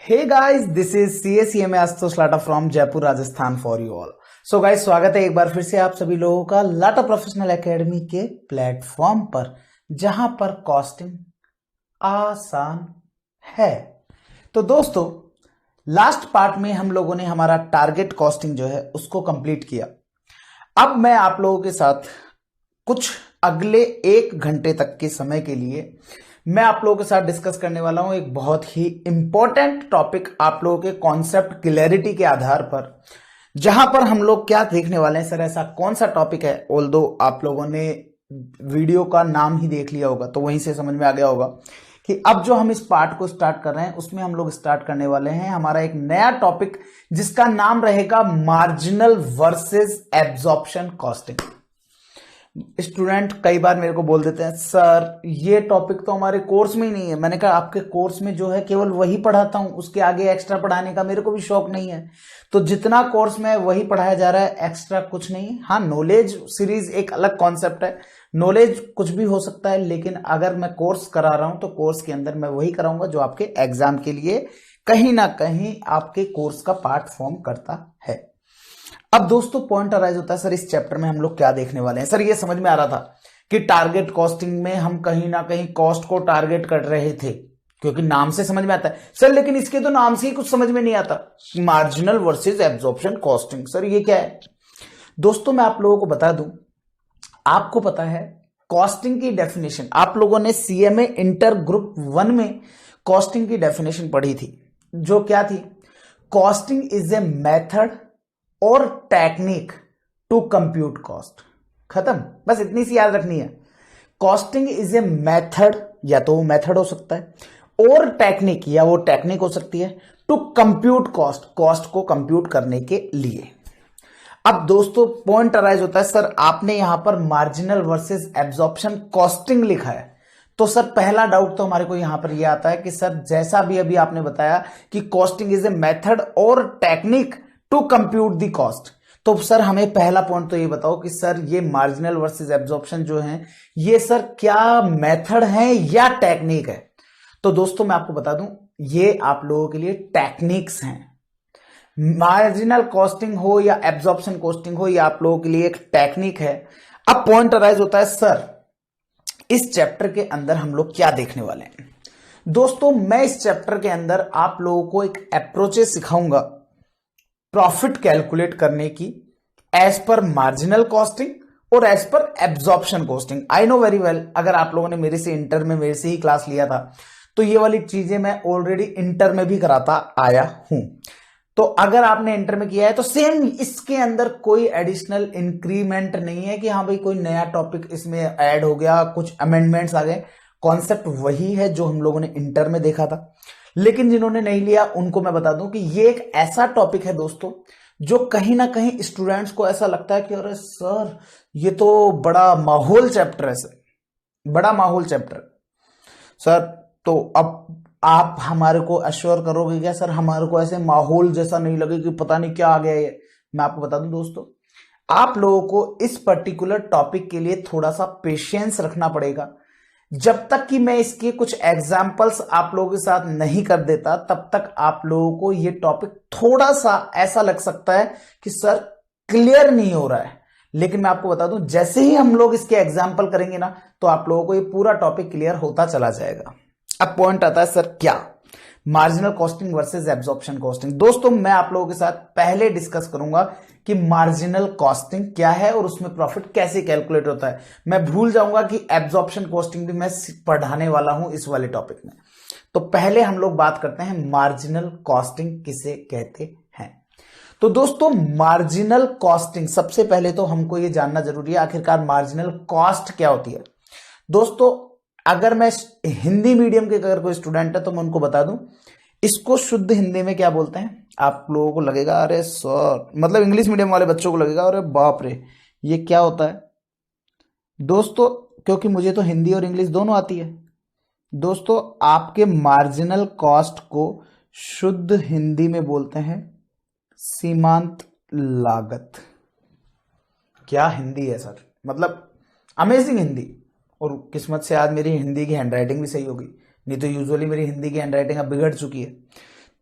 Hey guys, this is CACMA Ashutosh Lata from Jaipur Rajasthan for you all. So guys, स्वागत है एक बार फिर से आप सभी लोगों का लाटा प्रोफेशनल एकेडमी के प्लेटफॉर्म पर, जहां पर कॉस्टिंग आसान है। तो दोस्तों, लास्ट पार्ट में हम लोगों ने हमारा टारगेट कॉस्टिंग जो है उसको कंप्लीट किया। अब मैं आप लोगों के साथ कुछ अगले 1 घंटे तक के समय के लिए मैं आप लोगों के साथ डिस्कस करने वाला हूं एक बहुत ही इंपॉर्टेंट टॉपिक, आप लोगों के कॉन्सेप्ट क्लैरिटी के आधार पर, जहां पर हम लोग क्या देखने वाले हैं। सर, ऐसा कौन सा टॉपिक है? ऑल्दो आप लोगों ने वीडियो का नाम ही देख लिया होगा तो वहीं से समझ में आ गया होगा कि अब जो हम इस पार्ट को स्टार्ट कर रहे हैं उसमें हम लोग स्टार्ट करने वाले हैं हमारा एक नया टॉपिक, जिसका नाम रहेगा marginal versus absorption costing. Student कई बार मेरे को बोल देते हैं, सर ये टॉपिक तो हमारे कोर्स में ही नहीं है। मैंने कहा आपके कोर्स में जो है केवल वही पढ़ाता हूं, उसके आगे एक्स्ट्रा पढ़ाने का मेरे को भी शौक नहीं है। तो जितना कोर्स में वही पढ़ाया जा रहा है, एक्स्ट्रा कुछ नहीं है। हाँ, नॉलेज सीरीज एक अलग कॉन्सेप्ट है, नॉलेज कुछ भी हो सकता है, लेकिन अगर मैं कोर्स करा रहा हूं तो कोर्स के अंदर मैं वही कराऊंगा जो आपके एग्जाम के लिए कहीं ना कहीं आपके कोर्स का पार्ट फॉर्म करता है। अब दोस्तों, पॉइंट अराइज होता है, सर इस चैप्टर में हम लोग क्या देखने वाले हैं। सर ये समझ में आ रहा था कि टारगेट कॉस्टिंग में हम कहीं ना कहीं कॉस्ट को टारगेट कर रहे थे, क्योंकि नाम से समझ में आता है। सर लेकिन इसके तो नाम से ही कुछ समझ में नहीं आता, marginal versus absorption costing. Sir ये क्या है? दोस्तों मैं आप लोगों को बता दूं, आपको पता है कॉस्टिंग की डेफिनेशन आप लोगों ने सीएमए इंटर ग्रुप 1 में कॉस्टिंग की डेफिनेशन पढ़ी थी, जो क्या थी? कॉस्टिंग इज ए मेथड और टेक्निक टू कंप्यूट कॉस्ट। खत्म, बस इतनी सी याद रखनी है। कॉस्टिंग इज ए मेथड, या तो वो मेथड हो सकता है, और टेक्निक, या वो टेक्निक हो सकती है टू कंप्यूट कॉस्ट, कॉस्ट को कंप्यूट करने के लिए। अब दोस्तों पॉइंट अराइज होता है, सर आपने यहां पर मार्जिनल वर्सेस एब्जॉर्प्शन कॉस्टिंग लिखा है, तो सर पहला डाउट तो हमारे को यहां पर यह आता है कि सर जैसा भी अभी आपने बताया कि कॉस्टिंग इज ए मेथड और technique to compute the cost, तो सर हमें पहला पॉइंट तो ये बताओ कि सर ये मार्जिनल वर्सेस एब्जॉर्प्शन जो है ये सर क्या मेथड है या टेक्निक है? तो दोस्तों मैं आपको बता दूं, ये आप लोगों के लिए टेक्निक्स हैं। मार्जिनल कॉस्टिंग हो या एब्जॉर्प्शन कॉस्टिंग हो, ये आप लोगों के लिए एक टेक्निक है। अब पॉइंट अराइज होता है, सर इस चैप्टर के अंदर हम लोग क्या देखने वाले हैं? दोस्तों मैं इस चैप्टर के अंदर आप लोगों को एक अप्रोचेस सिखाऊंगा प्रॉफिट कैलकुलेट करने की, एज पर मार्जिनल कॉस्टिंग और as per absorption costing. I know very well, अगर आप लोगों ने मेरे से इंटर में मेरे से ही क्लास लिया था तो ये वाली चीजें मैं ऑलरेडी इंटर में भी कराता आया हूं। तो अगर आपने इंटर में किया है तो सेम इसके अंदर कोई एडिशनल इंक्रीमेंट नहीं है कि हाँ भाई कोई नया टॉपिक इसमें ऐड हो गया, कुछ अमेंडमेंट्स आ गए। कॉन्सेप्ट वही है जो हम लोगों ने इंटर में देखा था। लेकिन जिन्होंने नहीं लिया उनको मैं बता दूं कि ये एक ऐसा टॉपिक है दोस्तों जो कहीं ना कहीं स्टूडेंट्स को ऐसा लगता है कि अरे सर ये तो बड़ा माहौल चैप्टर है, सर बड़ा माहौल चैप्टर सर। तो अब आप हमारे को अश्योर करोगे क्या सर हमारे को ऐसे माहौल जैसा नहीं लगे कि पता नहीं क्या आ गया ये? मैं आपको बता दूं दोस्तों, आप लोगों को इस पर्टिकुलर टॉपिक के लिए थोड़ा सा पेशेंस रखना पड़ेगा। जब तक कि मैं इसके कुछ एग्जाम्पल्स आप लोगों के साथ नहीं कर देता, तब तक आप लोगों को यह टॉपिक थोड़ा सा ऐसा लग सकता है कि सर क्लियर नहीं हो रहा है। लेकिन मैं आपको बता दूं, जैसे ही हम लोग इसके एग्जाम्पल करेंगे ना, तो आप लोगों को ये पूरा टॉपिक क्लियर होता चला जाएगा। अब पॉइंट आता है, सर क्या marginal costing versus absorption costing. दोस्तों मैं आप लोगों के साथ पहले डिस्कस करूंगा कि मार्जिनल कॉस्टिंग क्या है और उसमें प्रॉफिट कैसे कैलकुलेट होता है। मैं भूल जाऊंगा कि एब्जॉर्प्शन कॉस्टिंग भी मैं पढ़ाने वाला हूं इस वाले टॉपिक में। तो पहले हम लोग बात करते हैं मार्जिनल कॉस्टिंग किसे कहते हैं। तो दोस्तों मार्जिनल कॉस्टिंग, सबसे पहले तो हमको यह जानना जरूरी है आखिरकार मार्जिनल कॉस्ट क्या होती है। दोस्तों अगर मैं हिंदी मीडियम के अगर कोई स्टूडेंट है तो मैं उनको बता दूं, इसको शुद्ध हिंदी में क्या बोलते हैं। आप लोगों को लगेगा अरे सर, मतलब इंग्लिश मीडियम वाले बच्चों को लगेगा अरे बाप रे ये क्या होता है। दोस्तों क्योंकि मुझे तो हिंदी और इंग्लिश दोनों आती है, दोस्तों आपके मार्जिनल कॉस्ट को शुद्ध हिंदी में बोलते हैं सीमांत लागत। क्या हिंदी है सर, मतलब अमेजिंग हिंदी। और किस्मत से आज मेरी हिंदी की हैंडराइटिंग भी सही होगी, नहीं तो यूजुअली मेरी हिंदी की हैंडराइटिंग अब बिगड़ चुकी है।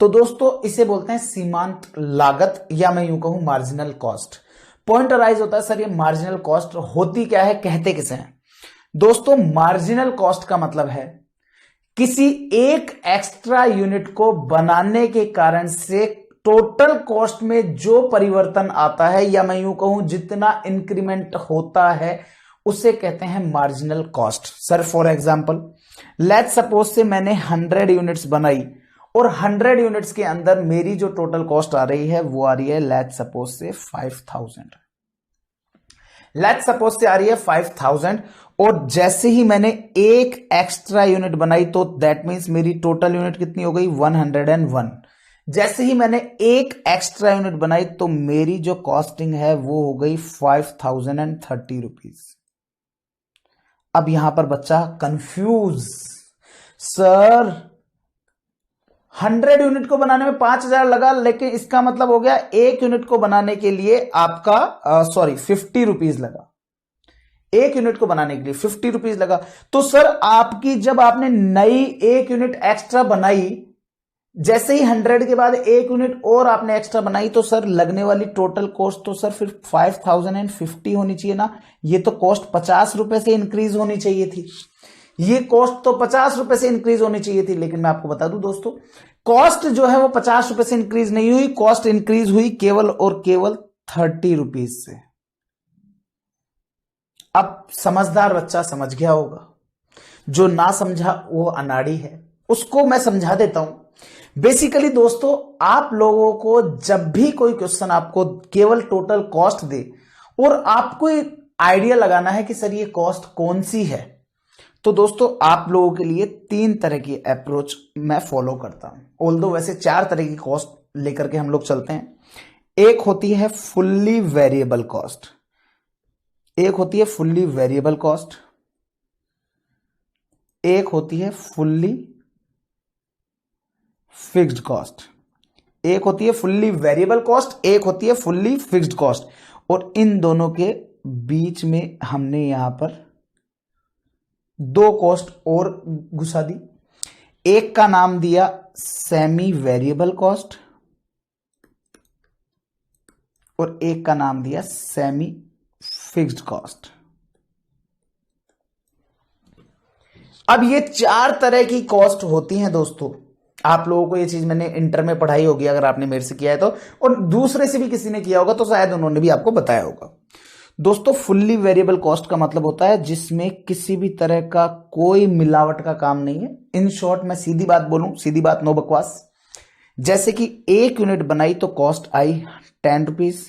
तो दोस्तों इसे बोलते हैं सीमांत लागत, या मैं यूं कहूं मार्जिनल कॉस्ट। पॉइंट अराइज होता है सर ये मार्जिनल कॉस्ट होती क्या है, कहते किसे हैं? दोस्तों मार्जिनल कॉस्ट का मतलब है किसी एक एक्स्ट्रा यूनिट को बनाने के कारण से टोटल कॉस्ट में जो परिवर्तन आता है, या मैं यूं कहूं जितना इंक्रीमेंट होता है, उसे कहते हैं marginal cost. Sir for example let's suppose से मैंने 100 यूनिट्स बनाई और 100 यूनिट्स के अंदर मेरी जो टोटल कॉस्ट आ रही है वो आ रही है लेट्स सपोज से 5000। लेट्स सपोज से आ रही है 5000, और जैसे ही मैंने एक एक्स्ट्रा यूनिट बनाई तो दैट मींस मेरी टोटल यूनिट कितनी हो गई 101। जैसे ही मैंने एक एक्स्ट्रा यूनिट बनाई तो मेरी जो कॉस्टिंग है वो हो गई 5030 रुपीज। अब यहां पर बच्चा कंफ्यूज, सर 100 यूनिट को बनाने में 5000 लगा, लेकिन इसका मतलब हो गया एक यूनिट को बनाने के लिए आपका 50 रुपीज लगा। एक यूनिट को बनाने के लिए 50 रुपीज लगा। तो सर आपकी जब आपने नई एक यूनिट एक्स्ट्रा बनाई, जैसे ही 100 के बाद एक यूनिट और आपने एक्स्ट्रा बनाई, तो सर लगने वाली टोटल कॉस्ट तो सर फिर 5050 होनी चाहिए ना। ये तो कॉस्ट 50 रुपए से इंक्रीज होनी चाहिए थी, ये कॉस्ट तो 50 रुपए से इंक्रीज होनी चाहिए थी। लेकिन मैं आपको बता दूं दोस्तों, कॉस्ट जो है वो 50 रुपए से इंक्रीज नहीं हुई, कॉस्ट इंक्रीज हुई केवल और केवल 30 रुपीज से। अब समझदार बच्चा समझ गया होगा, जो ना समझा वो अनाड़ी है, उसको मैं समझा देता हूं। बेसिकली दोस्तों आप लोगों को जब भी कोई क्वेश्चन आपको केवल टोटल कॉस्ट दे और आपको एक आइडिया लगाना है कि सर ये कॉस्ट कौन सी है, तो दोस्तों आप लोगों के लिए 3 तरह की अप्रोच मैं फॉलो करता हूं। ऑल्दो वैसे 4 तरह की कॉस्ट लेकर के हम लोग चलते हैं। एक होती है फुल्ली वेरिएबल कॉस्ट, एक होती है फुल्ली वेरिएबल कॉस्ट, एक होती है फुल्ली फिक्स्ड कॉस्ट। एक होती है फुल्ली वेरिएबल कॉस्ट, एक होती है फुल्ली फिक्स्ड कॉस्ट, और इन दोनों के बीच में हमने यहां पर 2 कॉस्ट और घुसा दी। एक का नाम दिया सेमी वेरिएबल कॉस्ट और एक का नाम दिया सेमी फिक्स्ड कॉस्ट। अब ये 4 तरह की कॉस्ट होती हैं दोस्तों। आप लोगों को ये चीज मैंने इंटर में पढ़ाई होगी अगर आपने मेरे से किया है तो, और दूसरे से भी किसी ने किया होगा तो शायद उन्होंने भी आपको बताया होगा। दोस्तों फुल्ली वेरिएबल कॉस्ट का मतलब होता है जिसमें किसी भी तरह का कोई मिलावट का काम नहीं है। इन शॉर्ट मैं सीधी बात बोलूं, सीधी बात नो बकवास, जैसे कि 1 यूनिट बनाई तो कॉस्ट आई 10 रुपीज,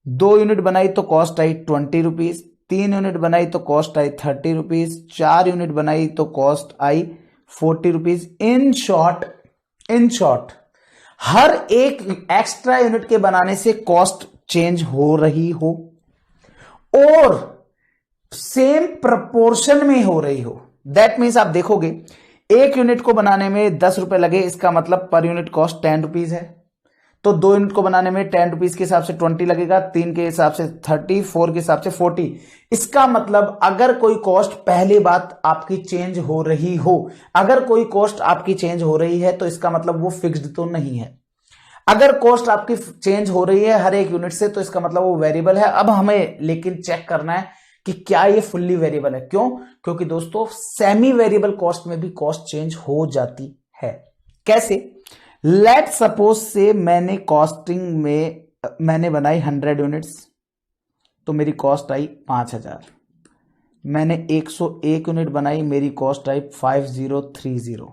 2 यूनिट बनाई तो कॉस्ट आई 20 रुपीज, 3 यूनिट बनाई तो कॉस्ट आई 30 रुपीज, 4 यूनिट बनाई तो कॉस्ट आई 40 रुपीज। इन शॉर्ट हर एक एक्स्ट्रा यूनिट के बनाने से कॉस्ट चेंज हो रही हो और सेम प्रपोर्शन में हो रही हो। दैट मीन्स आप देखोगे 1 यूनिट को बनाने में 10 रुपए लगे, इसका मतलब पर यूनिट कॉस्ट 10 रुपीज है। तो 2 यूनिट को बनाने में 10 रुपीज के हिसाब से 20 लगेगा, 3 के हिसाब से 30, 4 के हिसाब से 40। इसका मतलब अगर कोई कॉस्ट, पहली बात आपकी चेंज हो रही हो, अगर कोई कॉस्ट आपकी चेंज हो रही है तो इसका मतलब वो फिक्स्ड तो नहीं है। अगर कॉस्ट आपकी चेंज हो रही है हर एक यूनिट से तो इसका मतलब वो वेरिएबल है। अब हमें लेकिन चेक करना है कि क्या ये फुल्ली वेरिएबल है। क्यों? क्योंकि दोस्तों सेमी वेरिएबल कॉस्ट में भी कॉस्ट चेंज हो जाती है। कैसे? लेट सपोज से मैंने कॉस्टिंग में मैंने बनाई 100 यूनिट्स तो मेरी कॉस्ट आई 5000। मैंने 101 यूनिट बनाई, मेरी कॉस्ट आई 5030।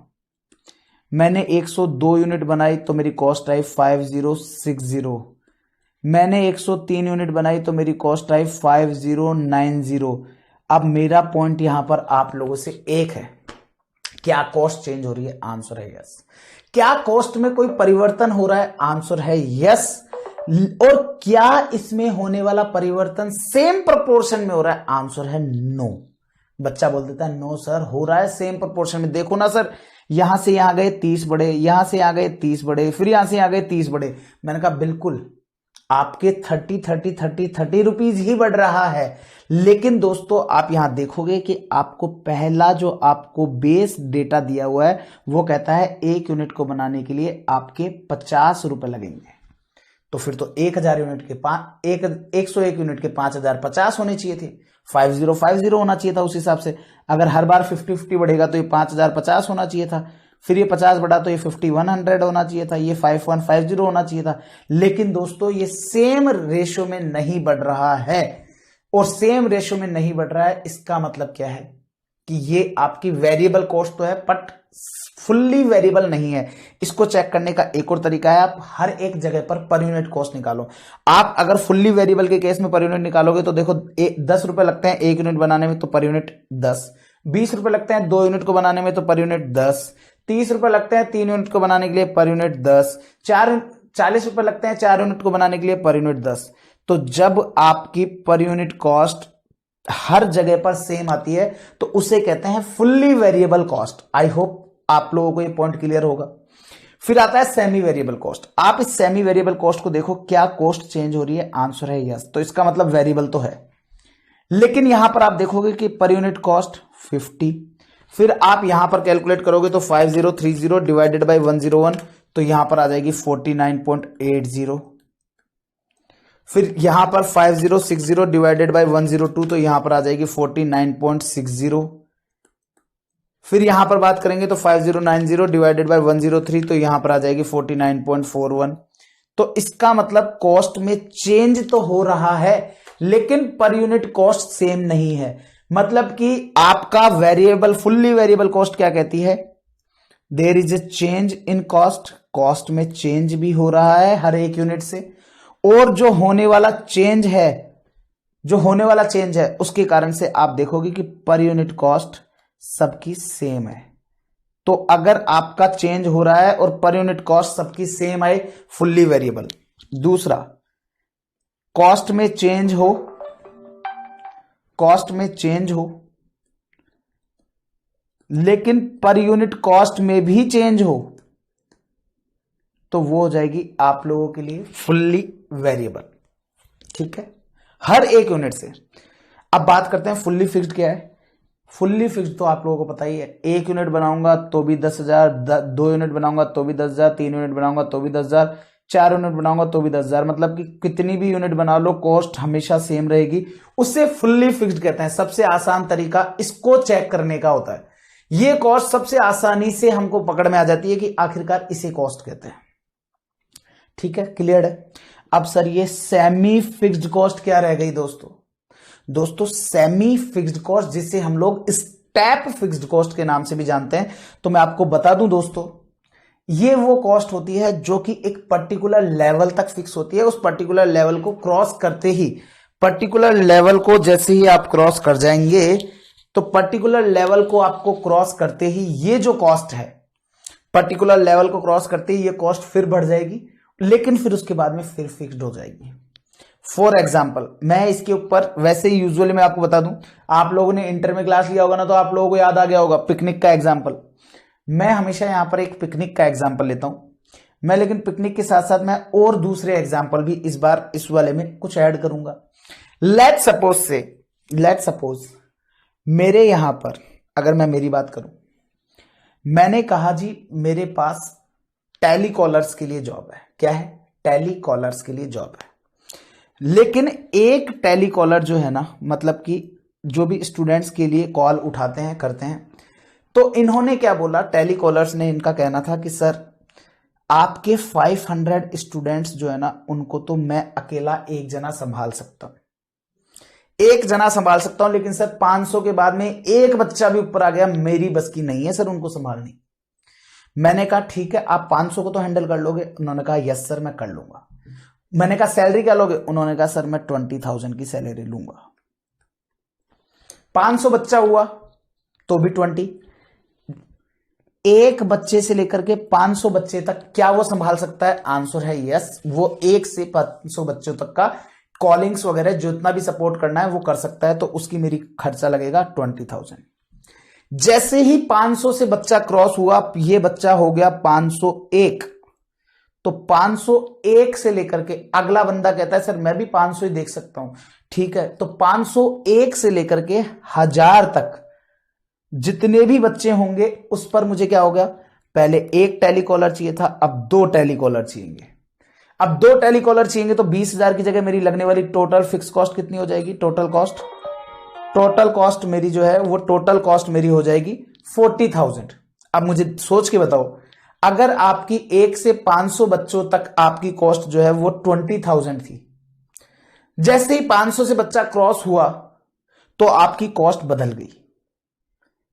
मैंने 102 यूनिट बनाई तो मेरी कॉस्ट आई 5060। मैंने 103 यूनिट बनाई तो मेरी कॉस्ट आई 5090। अब मेरा पॉइंट यहां पर आप लोगों से एक है, क्या कॉस्ट चेंज हो रही है? आंसर है यस। क्या कॉस्ट में कोई परिवर्तन हो रहा है? आंसर है यस। और क्या इसमें होने वाला परिवर्तन सेम प्रोपोर्शन में हो रहा है? आंसर है नो। बच्चा बोल देता है नो सर हो रहा है सेम प्रोपोर्शन में। देखो ना सर, यहां से यहां गए 30 बड़े, यहां से यहां गए 30 बड़े, फिर यहां से यहां गए 30 बड़े। मैंने कहा बिल्कुल आपके 30 रुपीज ही बढ़ रहा है, लेकिन दोस्तों आप यहां देखोगे कि आपको पहला जो आपको बेस डेटा दिया हुआ है वो कहता है 1 यूनिट को बनाने के लिए आपके 50 रुपए लगेंगे। तो फिर तो 1000 यूनिट के 101 यूनिट के 5050 होने चाहिए थे, 5050 होना चाहिए था उस हिसाब से। अगर हर बार 50-50 बढ़ेगा तो ये 5050 होना चाहिए था, फिर ये 50 बढ़ा तो ये 5100 होना चाहिए था, ये 5150 होना चाहिए था। लेकिन दोस्तों ये सेम रेशियो में नहीं बढ़ रहा है, और सेम रेशियो में नहीं बढ़ रहा है इसका मतलब क्या है कि ये आपकी वेरिएबल कॉस्ट तो है बट फुल्ली वेरिएबल नहीं है। इसको चेक करने का एक और तरीका है, आप हर एक जगह पर यूनिट कॉस्ट निकालो। आप अगर फुल्ली वेरिएबल के केस में पर यूनिट निकालोगे तो देखो 10 रुपए लगते हैं 1 यूनिट बनाने में तो पर यूनिट 10, 20 रुपए लगते हैं 2 यूनिट को बनाने में तो पर यूनिट 10, 30 रुपए लगते हैं 3 यूनिट को बनाने के लिए पर यूनिट 10, 40 रुपए लगते हैं 4 यूनिट को बनाने के लिए पर यूनिट 10। तो जब आपकी पर यूनिट कॉस्ट हर जगह पर सेम आती है तो उसे कहते हैं fully variable cost. I hope आप लोगों को ये पॉइंट क्लियर होगा। फिर आता है सेमी वेरिएबल कॉस्ट। आप इस सेमी वेरिएबल कॉस्ट को देखो, क्या कॉस्ट चेंज हो रही है? आंसर है यस, तो इसका मतलब वेरिएबल तो है। लेकिन यहां पर आप देखोगे कि पर यूनिट कॉस्ट 50, फिर आप यहां पर कैलकुलेट करोगे तो 5030 डिवाइडेड बाय 101, तो यहां पर आ जाएगी 49.80। फिर यहां पर 5060 डिवाइडेड बाय 102, तो यहां पर आ जाएगी 49.60। फिर यहां पर बात करेंगे तो 5090 डिवाइडेड बाय 103, तो यहां पर आ जाएगी 49.41। तो इसका मतलब कॉस्ट में चेंज तो हो रहा है लेकिन पर यूनिट कॉस्ट सेम नहीं है। मतलब कि आपका वेरिएबल फुल्ली वेरिएबल कॉस्ट क्या कहती है? There is a change in cost, cost में चेंज भी हो रहा है हर एक यूनिट से, और जो होने वाला चेंज है उसके कारण से आप देखोगे कि पर यूनिट कॉस्ट सबकी सेम है। तो अगर आपका चेंज हो रहा है और पर यूनिट कॉस्ट सबकी सेम आए, फुल्ली वेरिएबल। दूसरा, कॉस्ट में चेंज हो लेकिन पर यूनिट कॉस्ट में भी चेंज हो, तो वो हो जाएगी आप लोगों के लिए फुल्ली वेरिएबल। ठीक है, हर एक यूनिट से। अब बात करते हैं फुल्ली फिक्स्ड क्या है। फुल्ली फिक्स्ड तो आप लोगों को पता ही है, 1 यूनिट बनाऊंगा तो भी 10,000, 2 यूनिट बनाऊंगा तो भी 10,000, 3 यूनिट बनाऊंगा तो भी 10,000, 4 यूनिट बनाऊंगा तो भी 10,000। मतलब कि कितनी भी यूनिट बना लो कॉस्ट हमेशा सेम रहेगी, उससे फुल्ली फिक्स्ड कहते हैं। सबसे आसान तरीका इसको चेक करने का होता है। ये कॉस्ट सबसे आसानी से हमको पकड़ में आ जाती है कि आखिरकार इसे कॉस्ट कहते हैं। ठीक है, क्लियर है। अब सर ये सेमी फिक्स्ड कॉस्ट क्या रह गई दोस्तों सेमी फिक्स्ड कॉस्ट, जिसे हम लोग स्टेप फिक्स्ड कॉस्ट के नाम से भी जानते हैं। तो मैं आपको बता दूं दोस्तों, ये वो कॉस्ट होती है जो कि एक पर्टिकुलर लेवल तक फिक्स होती है। उस पर्टिकुलर लेवल को क्रॉस करते ही, पर्टिकुलर लेवल को जैसे ही आप क्रॉस कर जाएंगे, तो पर्टिकुलर लेवल को आपको क्रॉस करते ही ये जो कॉस्ट है, पर्टिकुलर लेवल को क्रॉस करते ही ये कॉस्ट फिर बढ़ जाएगी, लेकिन फिर उसके बाद में फिर फिक्स्ड हो जाएगी। फॉर एग्जाम्पल, मैं इसके ऊपर वैसे ही यूजुअली मैं आपको बता दूं, आप लोगों ने इंटर में क्लास लिया होगा ना, तो आप लोगों को याद आ गया होगा पिकनिक का एग्जाम्पल। मैं हमेशा यहां पर एक पिकनिक का एग्जाम्पल लेता हूं मैं, लेकिन पिकनिक के साथ साथ मैं और दूसरे एग्जाम्पल भी इस बार इस वाले में कुछ ऐड करूंगा। लेट्स सपोज मेरे यहां पर, अगर मैं मेरी बात करूं, मैंने कहा जी मेरे पास टेलीकॉलर्स के लिए जॉब है। क्या है? टेलीकॉलर्स के लिए जॉब है। लेकिन एक टेलीकॉलर जो है ना, मतलब कि जो भी स्टूडेंट्स के लिए कॉल उठाते हैं करते हैं, तो इन्होंने क्या बोला, टेलीकॉलर्स ने, इनका कहना था कि सर आपके 500 स्टूडेंट्स जो है ना, उनको तो मैं अकेला एक जना संभाल सकता हूं, लेकिन सर 500 के बाद में एक बच्चा भी ऊपर आ गया, मेरी बस की नहीं है सर उनको संभालनी। मैंने कहा ठीक है, आप 500 को तो हैंडल कर लोगे? उन्होंने कहा यस सर मैं कर लूंगा। मैंने कहा सैलरी क्या लोगे? उन्होंने कहा सर मैं 20,000 की सैलरी लूंगा। 500 बच्चा हुआ तो भी 20। एक बच्चे से लेकर के 500 बच्चे तक क्या वो संभाल सकता है? आंसर है यस, वो 1 से 500 बच्चों तक का कॉलिंग्स वगैरह जितना भी सपोर्ट करना है वो कर सकता है। तो उसकी मेरी खर्चा लगेगा 20,000। जैसे ही 500 से बच्चा क्रॉस हुआ, ये बच्चा हो गया 501, तो 501 से लेकर के अगला बंदा कहता है सर मैं भी 500 ही देख सकता हूं, ठीक है, तो 501 से लेकर के 1000 तक जितने भी बच्चे होंगे उस पर मुझे क्या हो गया, पहले एक टेलीकॉलर चाहिए था, अब 2 टेलीकॉलर चाहिए। अब 2 टेलीकॉलर चाहिए तो 20,000 की जगह मेरी लगने वाली टोटल फिक्स कॉस्ट कितनी हो जाएगी, टोटल कॉस्ट मेरी जो है वो टोटल कॉस्ट मेरी हो जाएगी 40,000। अब मुझे सोच के बताओ, अगर आपकी 1 से 500 बच्चों तक आपकी कॉस्ट जो है वो 20,000 थी, जैसे ही 500 से बच्चा क्रॉस हुआ तो आपकी कॉस्ट बदल गई।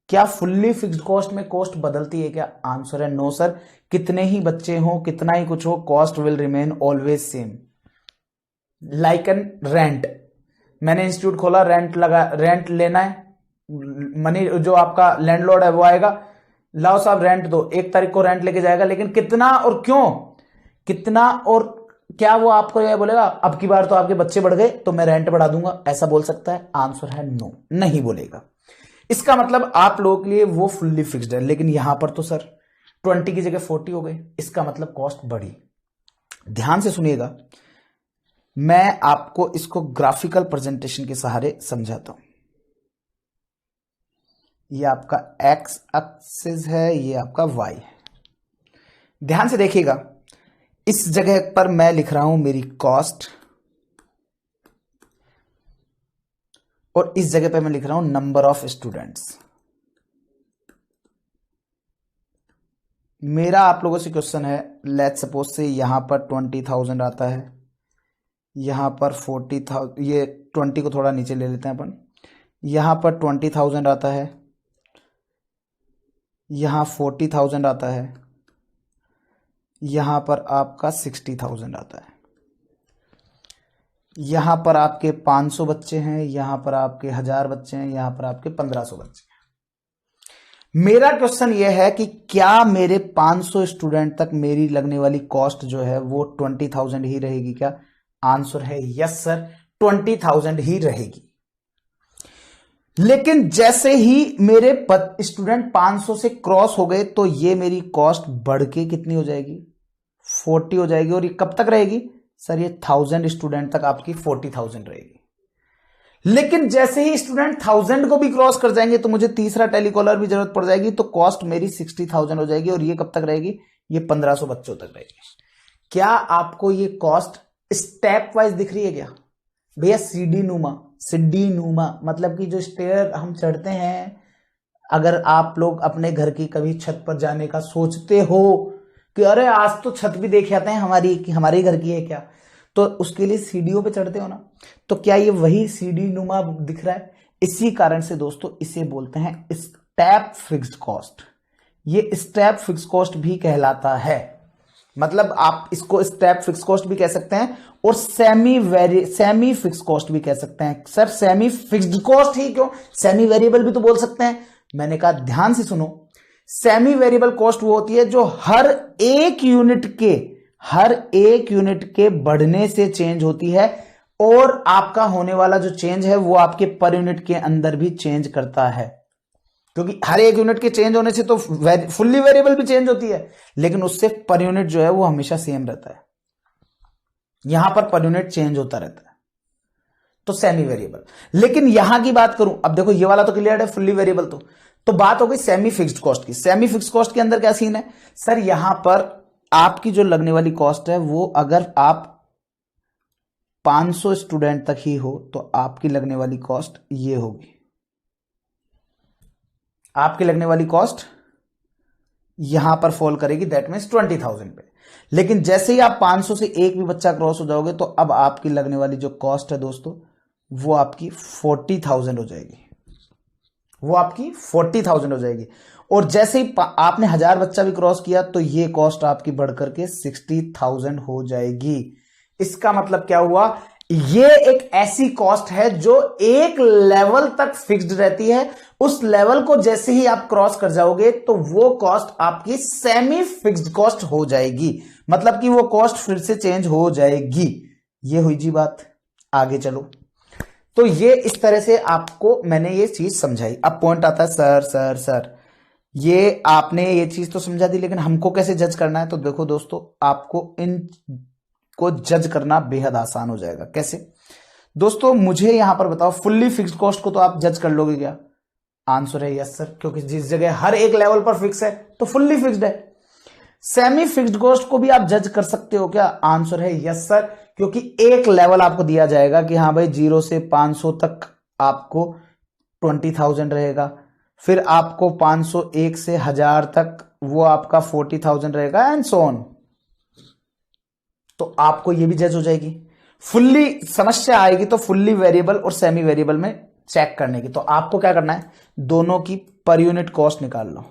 क्या फुल्ली फिक्स्ड कॉस्ट में कॉस्ट बदलती है क्या? आंसर है नो सर। कितने ही बच्चे हो, कितना ही कुछ हो, cost will remain always same. Like an rent, मैंने इंस्टीट्यूट खोला, रेंट लेना है, मनी जो आपका लैंडलॉर्ड है वो आएगा, लाओ साहब रेंट दो, 1 तारीख को रेंट लेके जाएगा, लेकिन कितना और क्यों, कितना और क्या वो आपको यह बोलेगा अब की बार तो आपके बच्चे बढ़ गए तो मैं रेंट बढ़ा दूंगा, ऐसा बोल सकता है? आंसर है नो, नहीं बोलेगा। इसका मतलब आप लोगों के लिए वो फुल्ली फिक्स्ड है, लेकिन यहां पर तो सर 20 की जगह 40 हो गए, इसका मतलब कॉस्ट बढ़ी। ध्यान से सुनिएगा, मैं आपको इसको ग्राफिकल प्रेजेंटेशन के सहारे समझाता हूं। ये आपका एक्स एक्सिस है, ये आपका वाई है। ध्यान से देखिएगा, इस जगह पर मैं लिख रहा हूं मेरी कॉस्ट, और इस जगह पे मैं लिख रहा हूं नंबर ऑफ स्टूडेंट्स। मेरा आप लोगों से क्वेश्चन है, लेट्स सपोज से यहां पर 20,000 आता है, यहां पर 40,000, ये 20 को थोड़ा नीचे ले लेते हैं अपन, यहां पर 20,000 आता है, यहां 40,000 आता है, यहां पर आपका 60,000 आता है, यहां पर आपके 500 बच्चे हैं, यहां पर आपके 1000 बच्चे हैं, यहां पर आपके 1500 बच्चे हैं। मेरा क्वेश्चन यह है कि क्या मेरे 500 स्टूडेंट तक मेरी लगने वाली कॉस्ट जो है वो 20,000 ही रहेगी क्या? आंसर है यस सर, 20,000 ही रहेगी। लेकिन जैसे ही मेरे स्टूडेंट 500 से क्रॉस हो गए तो ये मेरी कॉस्ट बढ़ के कितनी हो जाएगी, 40 हो जाएगी। और ये कब तक रहेगी सर? ये 1000 स्टूडेंट तक आपकी 40,000 रहेगी। लेकिन जैसे ही स्टूडेंट 1000 को भी क्रॉस कर जाएंगे तो मुझे तीसरा टेलीकॉलर भी जरूरत पड़ जाएगी, तो कॉस्ट मेरी 60,000 हो जाएगी। और ये कब तक रहेगी? ये 1500 बच्चों तक रहेगी। क्या आपको ये कॉस्ट स्टेप वाइज दिख रही है क्या भैया? सीडी नुमा मतलब कि जो स्टेयर हम चढ़ते हैं, अगर आप लोग अपने घर की कभी छत पर जाने का सोचते हो कि अरे आज तो छत भी देख आते हैं हमारे घर की है क्या, तो उसके लिए सीढ़ियों पे चढ़ते हो ना, तो क्या ये वही सीढ़ी नुमा दिख रहा है? इसी कारण से दोस्तों इसे बोलते हैं स्टेप फिक्स्ड कॉस्ट। ये स्टेप फिक्स्ड कॉस्ट भी कहलाता है, मतलब आप इसको स्टेप फिक्स कॉस्ट भी कह सकते हैं और सेमी फिक्स कॉस्ट भी कह सकते हैं। सर सेमी फिक्स्ड कॉस्ट ही क्यों, सेमी वेरिएबल भी तो बोल सकते हैं। मैंने कहा ध्यान से सुनो, सेमी वेरिएबल कॉस्ट वो होती है जो हर एक यूनिट के बढ़ने से चेंज होती है, और आपका होने वाला जो चेंज है वो आपके पर यूनिट के अंदर भी चेंज करता है, क्योंकि हर एक यूनिट के चेंज होने से तो फुल्ली वेरिएबल भी चेंज होती है, लेकिन उससे पर यूनिट जो है वो हमेशा सेम रहता है। यहां पर पर यूनिट चेंज होता रहता है, तो सेमी वेरिएबल। लेकिन यहां की बात करूं, अब देखो ये वाला तो क्लियर है, फुल्ली वेरिएबल तो बात हो गई सेमी फिक्स्ड कॉस्ट की। सेमी फिक्स्ड कॉस्ट के अंदर क्या सीन है सर? यहां पर आपकी जो लगने वाली कॉस्ट है वो अगर आप 500 स्टूडेंट तक ही हो तो आपकी लगने वाली कॉस्ट ये होगी, आपकी लगने वाली कॉस्ट यहां पर फॉल करेगी, दैट मीन्स 20,000 पे। लेकिन जैसे ही आप 500 से एक भी बच्चा क्रॉस हो जाओगे तो अब आपकी लगने वाली जो कॉस्ट है दोस्तों वो आपकी 40,000 हो जाएगी, वो आपकी 40,000 हो जाएगी। और जैसे ही आपने 1000 बच्चा भी क्रॉस किया तो ये कॉस्ट आपकी बढ़कर के 60,000 हो जाएगी। इसका मतलब क्या हुआ? ये एक ऐसी कॉस्ट है जो एक लेवल तक फिक्स्ड रहती है, उस लेवल को जैसे ही आप क्रॉस कर जाओगे तो वो कॉस्ट आपकी सेमी फिक्स्ड कॉस्ट हो जाएगी, मतलब कि वो कॉस्ट फिर से चेंज हो जाएगी। ये हुई जी बात। आगे चलो, तो ये इस तरह से आपको मैंने ये चीज समझाई। अब पॉइंट आता है सर ये आपने ये चीज तो समझा दी, लेकिन हमको कैसे जज करना है? तो देखो दोस्तों, आपको इन को जज करना बेहद आसान हो जाएगा। कैसे दोस्तों, मुझे यहां पर बताओ, फुल्ली फिक्स्ड कॉस्ट को तो आप जज कर लोगे क्या? आंसर है यस सर, क्योंकि जिस जगह हर एक लेवल पर फिक्स है तो फुल्ली फिक्स्ड है। सेमी फिक्स्ड कॉस्ट को भी आप जज कर सकते हो क्या? आंसर है यस सर, क्योंकि एक लेवल आपको दिया जाएगा कि हाँ भाई 0 से 500 तक आपको 20,000 रहेगा, फिर आपको 501 से 1000 तक वो आपका 40,000 रहेगा, एंड सो ऑन। तो आपको ये भी जज हो जाएगी। फुल्ली समस्या आएगी तो फुल्ली वेरिएबल और सेमी वेरिएबल में चेक करने की। तो आपको क्या करना है, दोनों की पर यूनिट कॉस्ट निकाल लो,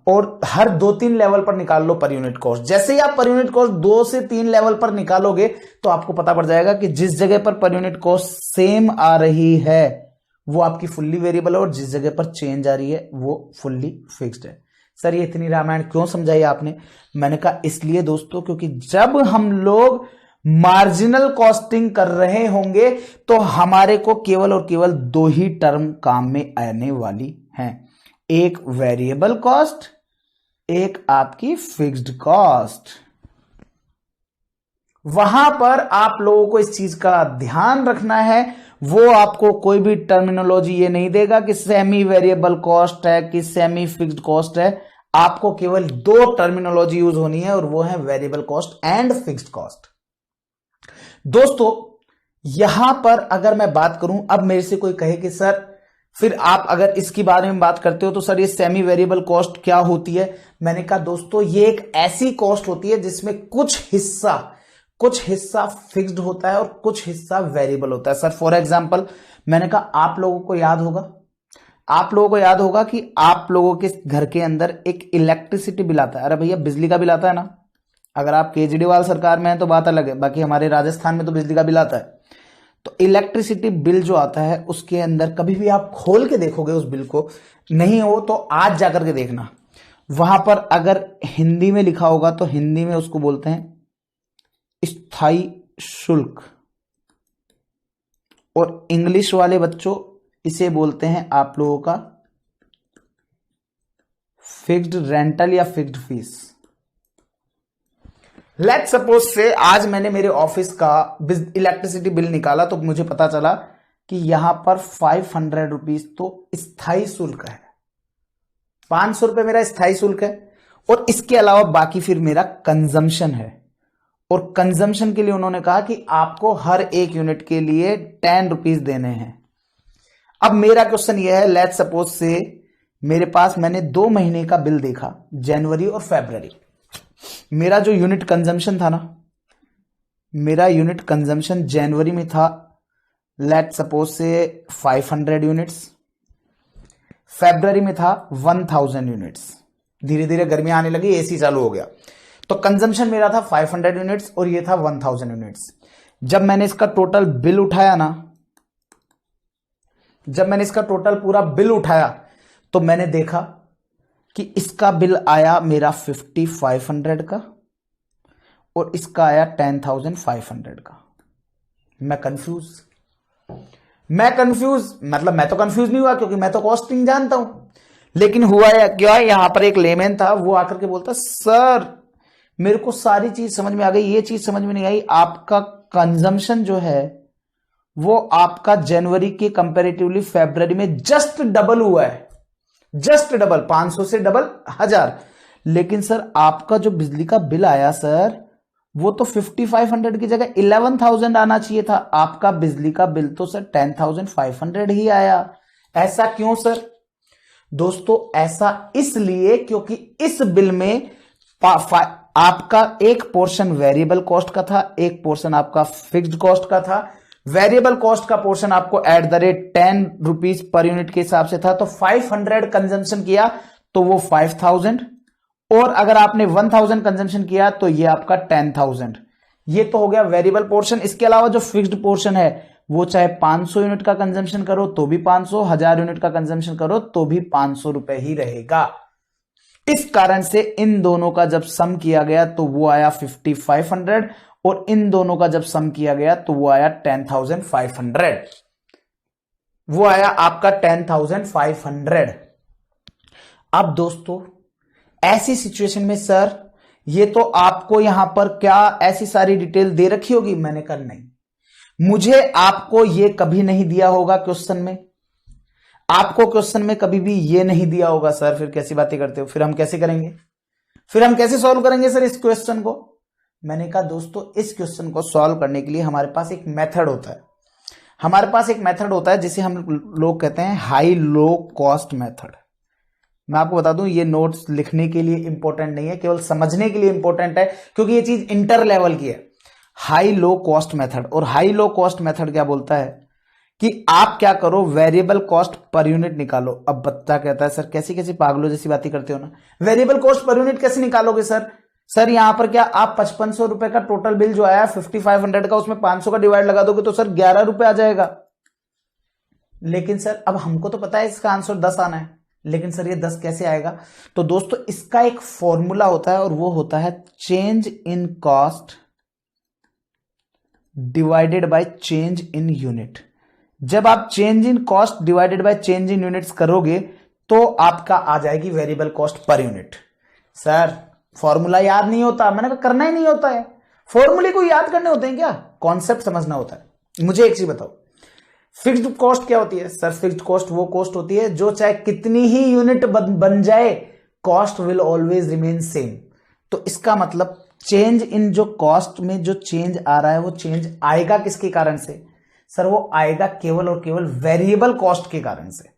और हर 2-3 लेवल पर निकाल लो पर यूनिट कॉस्ट। जैसे ही आप पर यूनिट कॉस्ट 2 से 3 लेवल पर निकालोगे तो आपको पता पड़ जाएगा कि जिस जगह पर यूनिट कॉस्ट सेम आ रही है वो आपकी फुल्ली वेरिएबल है, और जिस जगह पर चेंज आ रही है वो फुल्ली फिक्स्ड है। सर ये इतनी रामायण क्यों समझाई आपने? मैंने कहा इसलिए दोस्तों, क्योंकि जब हम लोग मार्जिनल कॉस्टिंग कर रहे होंगे तो हमारे को केवल और केवल 2 ही टर्म काम में आने वाली हैं, एक वेरिएबल कॉस्ट, एक आपकी फिक्स्ड कॉस्ट। वहां पर आप लोगों को इस चीज का ध्यान रखना है। वो आपको कोई भी टर्मिनोलॉजी ये नहीं देगा कि सेमी वेरिएबल कॉस्ट है कि सेमी फिक्स्ड कॉस्ट है। आपको केवल 2 टर्मिनोलॉजी यूज होनी है, और वो है variable cost and fixed cost. दोस्तों यहां पर अगर मैं बात करूं, अब मेरे से कोई कहे कि सर फिर आप अगर इसके बारे में बात करते हो तो सर ये सेमी वेरिएबल कॉस्ट क्या होती है? मैंने कहा दोस्तों ये एक ऐसी कॉस्ट होती है जिसमें कुछ हिस्सा फिक्स्ड होता है और कुछ हिस्सा वेरिएबल होता है। सर फॉर एग्जांपल, मैंने कहा आप लोगों को याद होगा कि आप लोगों के घर के अंदर एक इलेक्ट्रिसिटी बिल आता है। अरे भैया बिजली का बिल आता है ना। अगर आप केजरीवाल सरकार में हैं तो बात अलग है, बाकी हमारे राजस्थान में तो बिजली का बिल आता है। तो इलेक्ट्रिसिटी बिल जो आता है उसके अंदर कभी भी आप खोल के देखोगे उस बिल को, नहीं हो तो आज जाकर के देखना, वहां पर अगर हिंदी में लिखा होगा तो हिंदी में उसको बोलते हैं स्थायी शुल्क, और इंग्लिश वाले बच्चों इसे बोलते हैं आप लोगों का फिक्स्ड रेंटल या फिक्स्ड फीस। लेट्स सपोज से आज मैंने मेरे ऑफिस का इलेक्ट्रिसिटी बिल निकाला तो मुझे पता चला कि यहां पर 500 रुपीज तो स्थायी शुल्क है, 500 रुपए मेरा स्थायी शुल्क है, और इसके अलावा बाकी फिर मेरा कंजम्पशन है। और कंजम्पशन के लिए उन्होंने कहा कि आपको हर एक यूनिट के लिए 10 रुपीज देने हैं। अब मेरा क्वेश्चन यह है, लेट्स सपोज से मेरे पास मैंने 2 महीने का बिल देखा, जनवरी और फरवरी। मेरा जो यूनिट कंजम्पशन था ना, मेरा यूनिट कंजम्पशन जनवरी में था लेट्स सपोज से 500 यूनिट्स, फरवरी में था 1000 यूनिट्स। धीरे धीरे गर्मी आने लगी, एसी चालू हो गया, तो कंजम्पशन मेरा था 500 यूनिट्स और ये था 1000 यूनिट्स। जब मैंने इसका टोटल बिल उठाया ना, जब मैंने इसका टोटल पूरा बिल उठाया तो मैंने देखा कि इसका बिल आया मेरा 5500 का और इसका आया 10,500 का। मैं कंफ्यूज मतलब मैं तो कंफ्यूज नहीं हुआ क्योंकि मैं तो कॉस्टिंग जानता हूं, लेकिन हुआ क्या, यहां पर एक लेमैन था, वो आकर के बोलता सर मेरे को सारी चीज समझ में आ गई, ये चीज समझ में नहीं आई, आपका कंजम्पशन जो है वो आपका जनवरी के कंपैरेटिवली फरवरी में जस्ट डबल हुआ है, जस्ट डबल, 500 से डबल 1000। लेकिन सर आपका जो बिजली का बिल आया सर वो तो 5500 की जगह 11,000 आना चाहिए था, आपका बिजली का बिल तो सर 10,500 ही आया। ऐसा क्यों सर? दोस्तों ऐसा इसलिए क्योंकि इस बिल में आपका एक पोर्शन वेरिएबल कॉस्ट का था, एक पोर्शन आपका फिक्स्ड कॉस्ट का था। वेरिएबल कॉस्ट का पोर्शन आपको at the rate 10 rupees per unit के हिसाब से था, तो 500 कंजम्पशन किया तो वो 5000, और अगर आपने 1000 कंजम्पशन किया तो ये आपका 10,000। ये तो हो गया वेरिएबल पोर्शन। इसके अलावा जो फिक्स्ड पोर्शन है वो चाहे 500 यूनिट का कंजम्पशन करो तो भी 500, 1000 यूनिट का कंजम्पशन करो तो भी 500 रुपए ही रहेगा। इस कारण से इन दोनों का जब सम किया गया तो वो आया 5500, और इन दोनों का जब सम किया गया तो वो आया 10,500, वो आया आपका 10,500। अब दोस्तों ऐसी सिचुएशन में सर ये तो आपको यहां पर क्या ऐसी सारी डिटेल दे रखी होगी, मैंने कहा नहीं, मुझे आपको ये कभी नहीं दिया होगा क्वेश्चन में, आपको क्वेश्चन में कभी भी ये नहीं दिया होगा। सर फिर कैसी बातें करते हो, फिर हम कैसे करेंगे, फिर हम कैसे सॉल्व करेंगे सर इस क्वेश्चन को। मैंने कहा दोस्तों इस क्वेश्चन को सॉल्व करने के लिए हमारे पास एक मेथड होता है, हमारे पास एक मेथड होता है जिसे हम लोग कहते हैं हाई लो कॉस्ट मेथड। मैं आपको बता दूं ये नोट्स लिखने के लिए इंपॉर्टेंट नहीं है, केवल समझने के लिए इंपॉर्टेंट है, क्योंकि ये चीज इंटर लेवल की है, हाई लो कॉस्ट मेथड। और हाई लो कॉस्ट मेथड क्या बोलता है कि आप क्या करो, वेरिएबल कॉस्ट पर यूनिट निकालो। अब बच्चा कहता है सर कैसी कैसी पागलों जैसी बातें करते हो ना, वेरिएबल कॉस्ट पर यूनिट कैसे निकालोगे सर। सर यहां पर क्या आप 5500 रुपए का टोटल बिल जो आया 5500 का, उसमें 500 का डिवाइड लगा दोगे तो सर 11 रुपए आ जाएगा। लेकिन सर अब हमको तो पता है इसका आंसर 10 आना है, लेकिन सर ये 10 कैसे आएगा। तो दोस्तों इसका एक फॉर्मूला होता है और वो होता है change in cost divided by change in unit. जब आप change in cost divided by change in units करोगे तो आपका आ जाएगी variable cost per unit. Sir formula याद नहीं होता, मैंने कहा करना ही नहीं होता है, फॉर्मूले को याद करने होते हैं क्या, कॉन्सेप्ट समझना होता है। मुझे एक चीज बताओ, फिक्स्ड कॉस्ट क्या होती है। सर फिक्स्ड कॉस्ट वो कॉस्ट होती है जो चाहे कितनी ही यूनिट बन जाए cost will always remain same. तो इसका मतलब चेंज इन जो कॉस्ट में जो चेंज आ रहा है वो चेंज आएगा किसके कारण से सर, वो आएगा केवल और केवल वेरिएबल कॉस्ट के कारण से।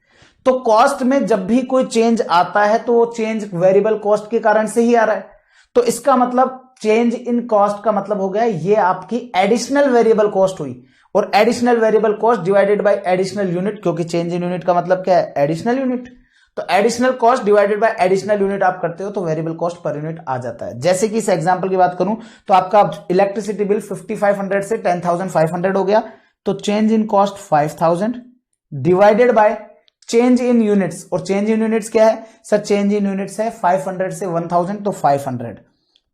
तो कॉस्ट में जब भी कोई चेंज आता है तो वो चेंज वेरिएबल कॉस्ट के कारण से ही आ रहा है। तो इसका मतलब चेंज इन कॉस्ट का मतलब हो गया ये आपकी एडिशनल वेरिएबल कॉस्ट हुई, और additional variable cost divided by additional unit, क्योंकि चेंज इन यूनिट का मतलब क्या है, एडिशनल यूनिट। तो additional cost divided by additional unit आप करते हो तो वेरिएबल कॉस्ट पर यूनिट आ जाता है। जैसे कि इस एग्जांपल की बात करूं तो आपका इलेक्ट्रिसिटी बिल 5500 से 10500 हो गया, तो change in cost 5000 divided by change in units, और चेंज इन यूनिट्स क्या है सर, चेंज इन यूनिट्स है 500 से 1000 तो 500।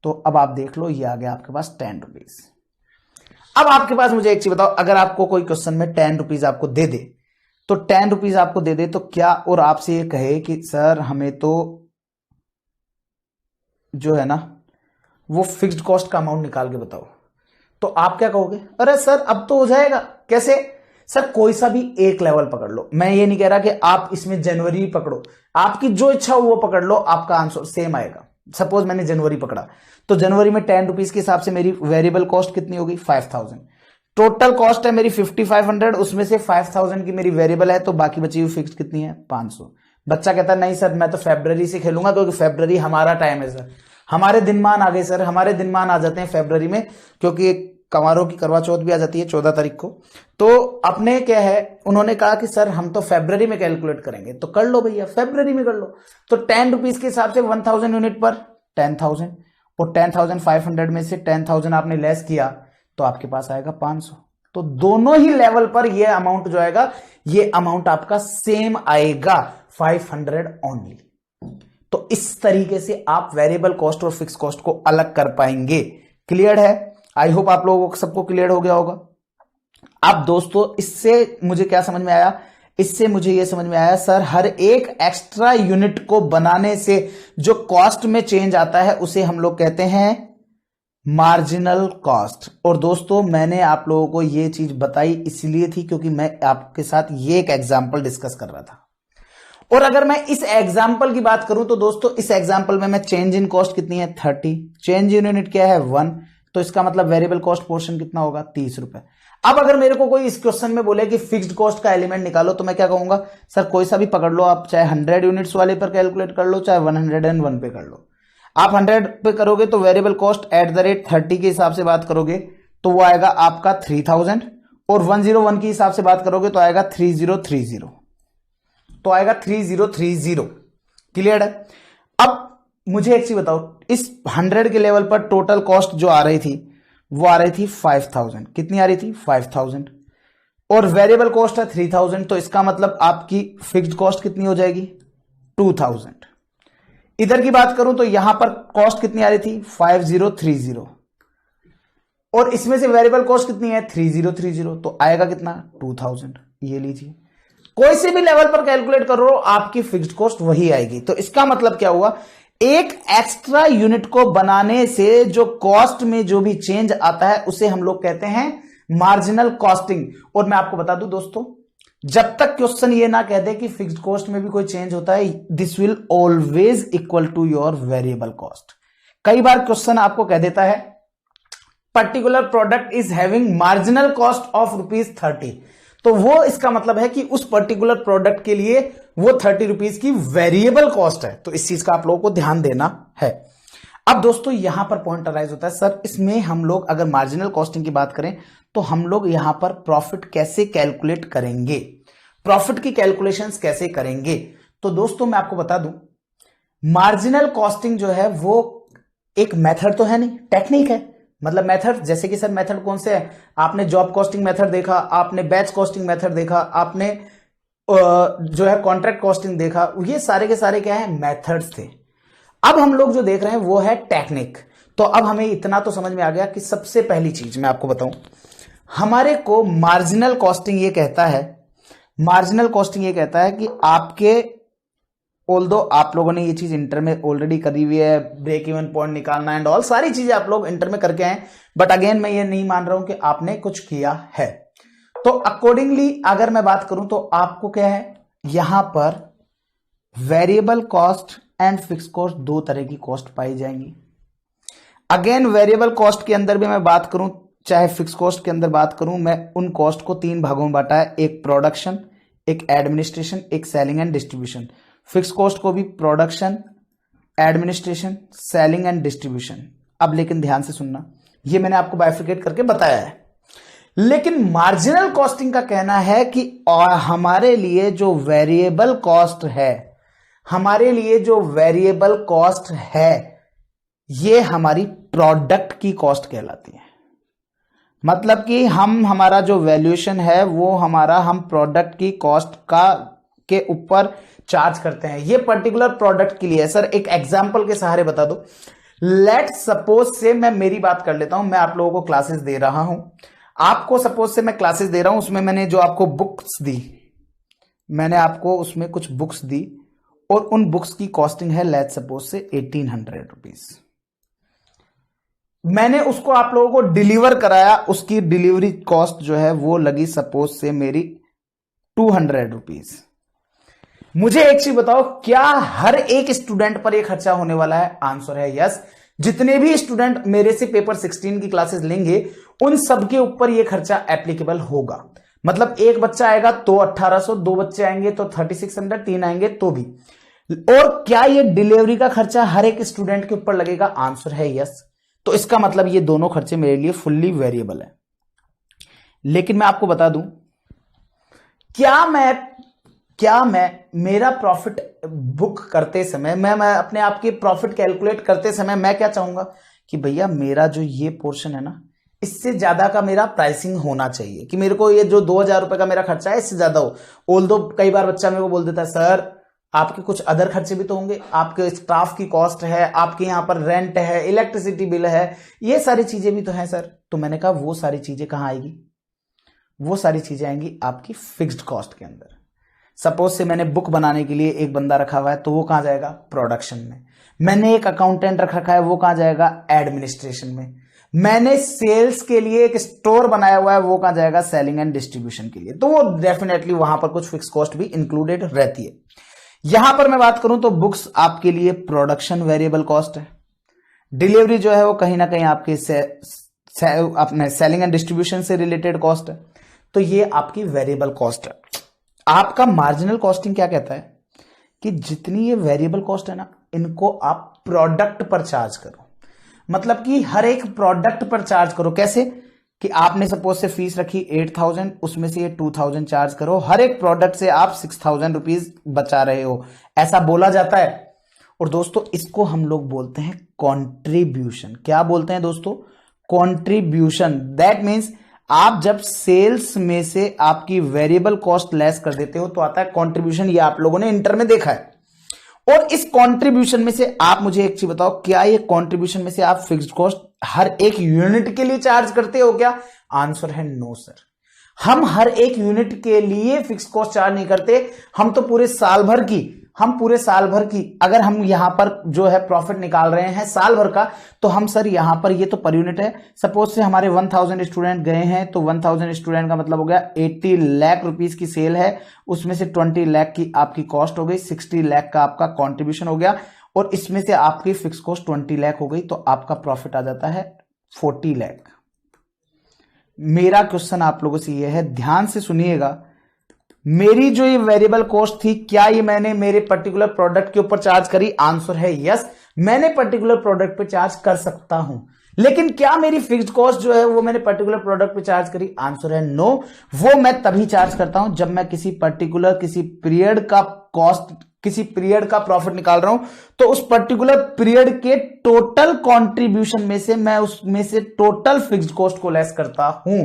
तो अब आप देख लो ये आ गया आपके पास 10 रुपीज। अब आपके पास मुझे एक चीज बताओ, अगर आपको कोई क्वेश्चन में 10 रुपीज आपको दे दे, तो 10 रुपीज आपको दे दे तो क्या, और आपसे ये कहे कि सर हमें तो जो है ना वो फिक्स्ड कॉस्ट का अमाउंट निकाल के बताओ, तो आप क्या कहोगे, अरे सर अब तो हो जाएगा। कैसे सर, कोई सा भी एक लेवल पकड़ लो, मैं ये नहीं कह रहा कि आप इसमें जनवरी पकड़ो, आपकी जो इच्छा हो वो पकड़ लो, आपका आंसर सेम आएगा। सपोज मैंने जनवरी पकड़ा तो जनवरी में 10 रुपीज के हिसाब से मेरी वेरिएबल कॉस्ट कितनी होगी 5000, टोटल कॉस्ट है मेरी 5500, उसमें से 5000 की मेरी वेरिएबल है तो बाकी बची हुई फिक्स्ड कितनी है 500। बच्चा कहता है नहीं सर मैं तो फरवरी से खेलूंगा क्योंकि फरवरी हमारा टाइम है सर, हमारे दिनमान आ गए सर, हमारे दिनमान आ जाते हैं फरवरी में, क्योंकि कंवारों की करवा चौथ भी आ जाती है 14 तारीख को। तो अपने क्या है, उन्होंने कहा कि सर हम तो फरवरी में कैलकुलेट करेंगे, तो कर लो भैया फरवरी में कर लो। तो 10 रुपीज के हिसाब से 1000 यूनिट पर 10,000, और 10,500 में से 10,000 आपने लेस किया तो आपके पास आएगा 500। तो दोनों ही लेवल पर ये अमाउंट जो आएगा ये अमाउंट आपका सेम आएगा 500 ओनली। तो इस तरीके से आप वेरिएबल कॉस्ट और फिक्स कॉस्ट को अलग कर पाएंगे। क्लियर है, आई होप आप लोगों को सबको क्लियर हो गया होगा। अब दोस्तों इससे मुझे क्या समझ में आया, इससे मुझे यह समझ में आया सर हर एक एक्स्ट्रा यूनिट को बनाने से जो कॉस्ट में चेंज आता है उसे हम लोग कहते हैं मार्जिनल कॉस्ट। और दोस्तों मैंने आप लोगों को यह चीज बताई इसलिए थी क्योंकि मैं आपके साथ ये एक एग्जांपल डिस्कस कर रहा था। और अगर मैं इस एग्जांपल की बात करूं तो दोस्तों इस एग्जांपल में मैं चेंज इन कॉस्ट कितनी है 30, चेंज इन यूनिट क्या है 1, तो इसका मतलब वेरिएबल कॉस्ट पोर्शन कितना होगा 30 रुपए। अब अगर मेरे को कोई इस क्वेश्चन में बोले कि फिक्स्ड कॉस्ट का एलिमेंट निकालो तो मैं क्या कहूंगा, सर कोई सा भी पकड़ लो आप, चाहे 100 यूनिट्स वाले पर कैलकुलेट कर लो चाहे 101 पे कर लो। आप 100 पे करोगे तो variable cost at the rate 30 के हिसाब से बात करोगे तो वो आएगा आपका 3000, और 101 के हिसाब से बात करोगे तो आएगा 3030, तो आएगा 3030। क्लियर है। अब मुझे एक चीज बताओ, इस 100 के लेवल पर टोटल कॉस्ट जो आ रही थी वो आ रही थी 5000, कितनी आ रही थी 5000, और वेरिएबल कॉस्ट है 3000, तो इसका मतलब आपकी फिक्स्ड कॉस्ट कितनी हो जाएगी 2000। इधर की बात करूं तो यहां पर कॉस्ट कितनी आ रही थी 5030, और इसमें से वेरिएबल कॉस्ट कितनी है 3030, तो आएगा कितना 2000। ये लीजिए कोई से भी लेवल पर कैलकुलेट करो आपकी फिक्स्ड कॉस्ट वही आएगी। तो इसका मतलब क्या हुआ, एक एक्स्ट्रा यूनिट को बनाने से जो कॉस्ट में जो भी चेंज आता है उसे हम लोग कहते हैं मार्जिनल कॉस्टिंग। और मैं आपको बता दूं दोस्तों, जब तक क्वेश्चन ये ना कह दे कि फिक्स्ड कॉस्ट में भी कोई चेंज होता है, this will always equal to your variable cost. कई बार क्वेश्चन आपको कह देता है particular product is having marginal cost of ₹30, तो वो इसका मतलब है कि उस पर्टिकुलर प्रोडक्ट के लिए वो ₹30 की वेरिएबल कॉस्ट है। तो इस चीज का आप लोगों को ध्यान देना है। अब दोस्तों यहां पर पॉइंट अराइज होता है, सर इसमें हम लोग अगर मार्जिनल कॉस्टिंग की बात करें तो हम लोग यहां पर प्रॉफिट कैसे कैलकुलेट करेंगे, प्रॉफिट की कैलकुलेशंस कैसे करेंगे। तो दोस्तों मैं आपको बता दूं, मार्जिनल कॉस्टिंग जो है वो एक मेथड तो है नहीं, टेक्निक है। मतलब मेथड जैसे कि सर मेथड कौन से है, आपने जॉब कॉस्टिंग मेथड देखा, आपने बैच कॉस्टिंग मेथड देखा, आपने जो है कॉन्ट्रैक्ट कॉस्टिंग देखा, ये सारे के सारे क्या है, मेथड्स थे। अब हम लोग जो देख रहे हैं वो है टेक्निक। तो अब हमें इतना तो समझ में आ गया कि सबसे पहली चीज मैं आपको बताऊं, हमारे को मार्जिनल कॉस्टिंग ये कहता है, मार्जिनल कॉस्टिंग ये कहता है कि आपके, ऑल्दो आप लोगों ने ये चीज इंटर में ऑलरेडी करी हुई है, ब्रेक इवन पॉइंट निकालना एंड ऑल सारी चीजें आप लोग इंटर में करके आए, बट अगेन मैं ये नहीं मान रहा हूं कि आपने कुछ किया है। तो अकॉर्डिंगली अगर मैं बात करूं तो आपको क्या है, यहां पर variable cost and fix cost दो तरह की कॉस्ट पाई जाएंगी। अगेन वेरिएबल कॉस्ट के अंदर भी मैं बात करूं चाहे फिक्स कॉस्ट के अंदर बात करूं, मैं उन कॉस्ट को 3 भागों में बांटा है, एक प्रोडक्शन, एक एडमिनिस्ट्रेशन, एक selling and distribution. Fix cost को भी production, administration, selling and distribution. अब लेकिन ध्यान से सुनना, ये मैंने आपको बाइफिकेट करके बताया है। लेकिन मार्जिनल कॉस्टिंग का कहना है कि हमारे लिए जो वेरिएबल कॉस्ट है, हमारे लिए जो वेरिएबल कॉस्ट है, ये हमारी प्रोडक्ट की कॉस्ट कहलाती है। मतलब कि हमारा जो वैल्यूएशन है वो हमारा हम प्रोडक्ट की कॉस्ट का के ऊपर चार्ज करते हैं। ये पर्टिकुलर प्रोडक्ट के लिए है। सर एक एग्जांपल के सहारे बता दो, लेट सपोज से मैं मेरी बात कर लेता हूं, मैं आप लोगों को क्लासेस दे रहा हूं, आपको सपोज से मैं क्लासेस दे रहा हूं, उसमें मैंने जो आपको बुक्स दी, मैंने आपको उसमें कुछ बुक्स दी और उन बुक्स की कॉस्टिंग है लेट सपोज से 1800 रुपीज। मैंने उसको आप लोगों को डिलीवर कराया, उसकी डिलीवरी कॉस्ट जो है वो लगी सपोज से मेरी 200 रुपीज। मुझे एक चीज बताओ, क्या हर एक स्टूडेंट पर यह खर्चा होने वाला है? आंसर है यस। जितने भी स्टूडेंट मेरे से पेपर 16 की क्लासेस लेंगे उन सबके ऊपर यह खर्चा एप्लीकेबल होगा। मतलब एक बच्चा आएगा तो 1800, 2 बच्चे आएंगे तो 3600, 3 आएंगे तो भी। और क्या ये डिलीवरी का खर्चा हर एक स्टूडेंट के ऊपर लगेगा? आंसर है यस। तो इसका मतलब ये दोनों खर्चे मेरे लिए फुल्ली वेरिएबल है। लेकिन मैं आपको बता दूं, क्या मैं मेरा प्रॉफिट बुक करते समय, मैं अपने आप के प्रॉफिट कैलकुलेट करते समय मैं क्या चाहूंगा कि भैया मेरा जो ये पोर्शन है ना, इससे ज्यादा का मेरा प्राइसिंग होना चाहिए, कि मेरे को ये जो 2000 रुपए का मेरा खर्चा है इससे ज्यादा हो। ऑल्दो कई बार बच्चा मेरे को बोल देता है सर आपके कुछ अदर खर्चे भी तो होंगे, आपके स्टाफ की कॉस्ट है, आपके यहाँ पर रेंट है, इलेक्ट्रिसिटी बिल है, ये सारी चीजें भी तो हैं सर। तो मैंने कहा वो सारी चीजें कहाँ आएगी? वो सारी चीजें आएंगी आपकी फिक्स्ड कॉस्ट के अंदर। सपोज से मैंने बुक बनाने के लिए एक बंदा रखा हुआ है तो वो कहां जाएगा? प्रोडक्शन में। मैंने एक अकाउंटेंट रख रखा है, वो कहां जाएगा? एडमिनिस्ट्रेशन में। मैंने सेल्स के लिए एक स्टोर बनाया हुआ है, वो कहां जाएगा? सेलिंग एंड डिस्ट्रीब्यूशन के लिए। तो वो डेफिनेटली वहां पर कुछ फिक्स कॉस्ट भी इंक्लूडेड रहती है। यहां पर मैं बात करूं तो बुक्स आपके लिए प्रोडक्शन वेरिएबल कॉस्ट है, डिलीवरी जो है वो कहीं ना कहीं आपके अपने सेलिंग एंड डिस्ट्रीब्यूशन से रिलेटेड कॉस्ट है, तो ये आपकी वेरिएबल कॉस्ट है। आपका मार्जिनल कॉस्टिंग क्या कहता है कि जितनी ये वेरिएबल कॉस्ट है ना, इनको आप प्रोडक्ट पर चार्ज करो। मतलब कि हर एक प्रोडक्ट पर चार्ज करो। कैसे? कि आपने सपोज से फीस रखी 8000, उसमें से ये 2000 चार्ज करो, हर एक प्रोडक्ट से आप 6000 रुपीज बचा रहे हो, ऐसा बोला जाता है। और दोस्तों इसको हम लोग बोलते हैं कॉन्ट्रीब्यूशन। क्या बोलते हैं दोस्तों? कॉन्ट्रीब्यूशन। दैट मीन्स आप जब सेल्स में से आपकी वेरिएबल कॉस्ट लेस कर देते हो तो आता है कॉन्ट्रीब्यूशन। ये आप लोगों ने इंटर में देखा है। और इस कंट्रीब्यूशन में से आप मुझे एक चीज बताओ, क्या ये कंट्रीब्यूशन में से आप फिक्स्ड कॉस्ट हर एक यूनिट के लिए चार्ज करते हो क्या? आंसर है नो सर। हम हर एक यूनिट के लिए फिक्स कॉस्ट चार्ज नहीं करते, हम तो पूरे साल भर की अगर हम यहां पर जो है प्रॉफिट निकाल रहे हैं साल भर का, तो हम सर यहां पर ये तो पर यूनिट है, सपोज से हमारे 1000 स्टूडेंट गए हैं, तो 1000 स्टूडेंट का मतलब हो गया 80 लाख रुपीस की सेल है, उसमें से 20 लाख की आपकी कॉस्ट हो गई, 60 लाख का आपका कॉन्ट्रीब्यूशन हो गया, और इसमें से आपकी फिक्स कॉस्ट 20 लाख हो गई, तो आपका प्रॉफिट आ जाता है 40 लाख। मेरा क्वेश्चन आप लोगों से यह है, ध्यान से सुनिएगा, मेरी जो ये वेरिएबल कॉस्ट थी, क्या ये मैंने मेरे पर्टिकुलर प्रोडक्ट के ऊपर चार्ज करी? आंसर है यस, मैंने पर्टिकुलर प्रोडक्ट पे चार्ज कर सकता हूं। लेकिन क्या मेरी फिक्स्ड कॉस्ट जो है वो मैंने पर्टिकुलर प्रोडक्ट पे चार्ज करी? आंसर है नो। वो मैं तभी चार्ज करता हूं जब मैं किसी पीरियड का कॉस्ट, किसी पीरियड का प्रॉफिट निकाल रहा हूं, तो उस पर्टिकुलर पीरियड के टोटल कंट्रीब्यूशन में से मैं उसमें से टोटल फिक्स्ड कॉस्ट को लेस करता हूं।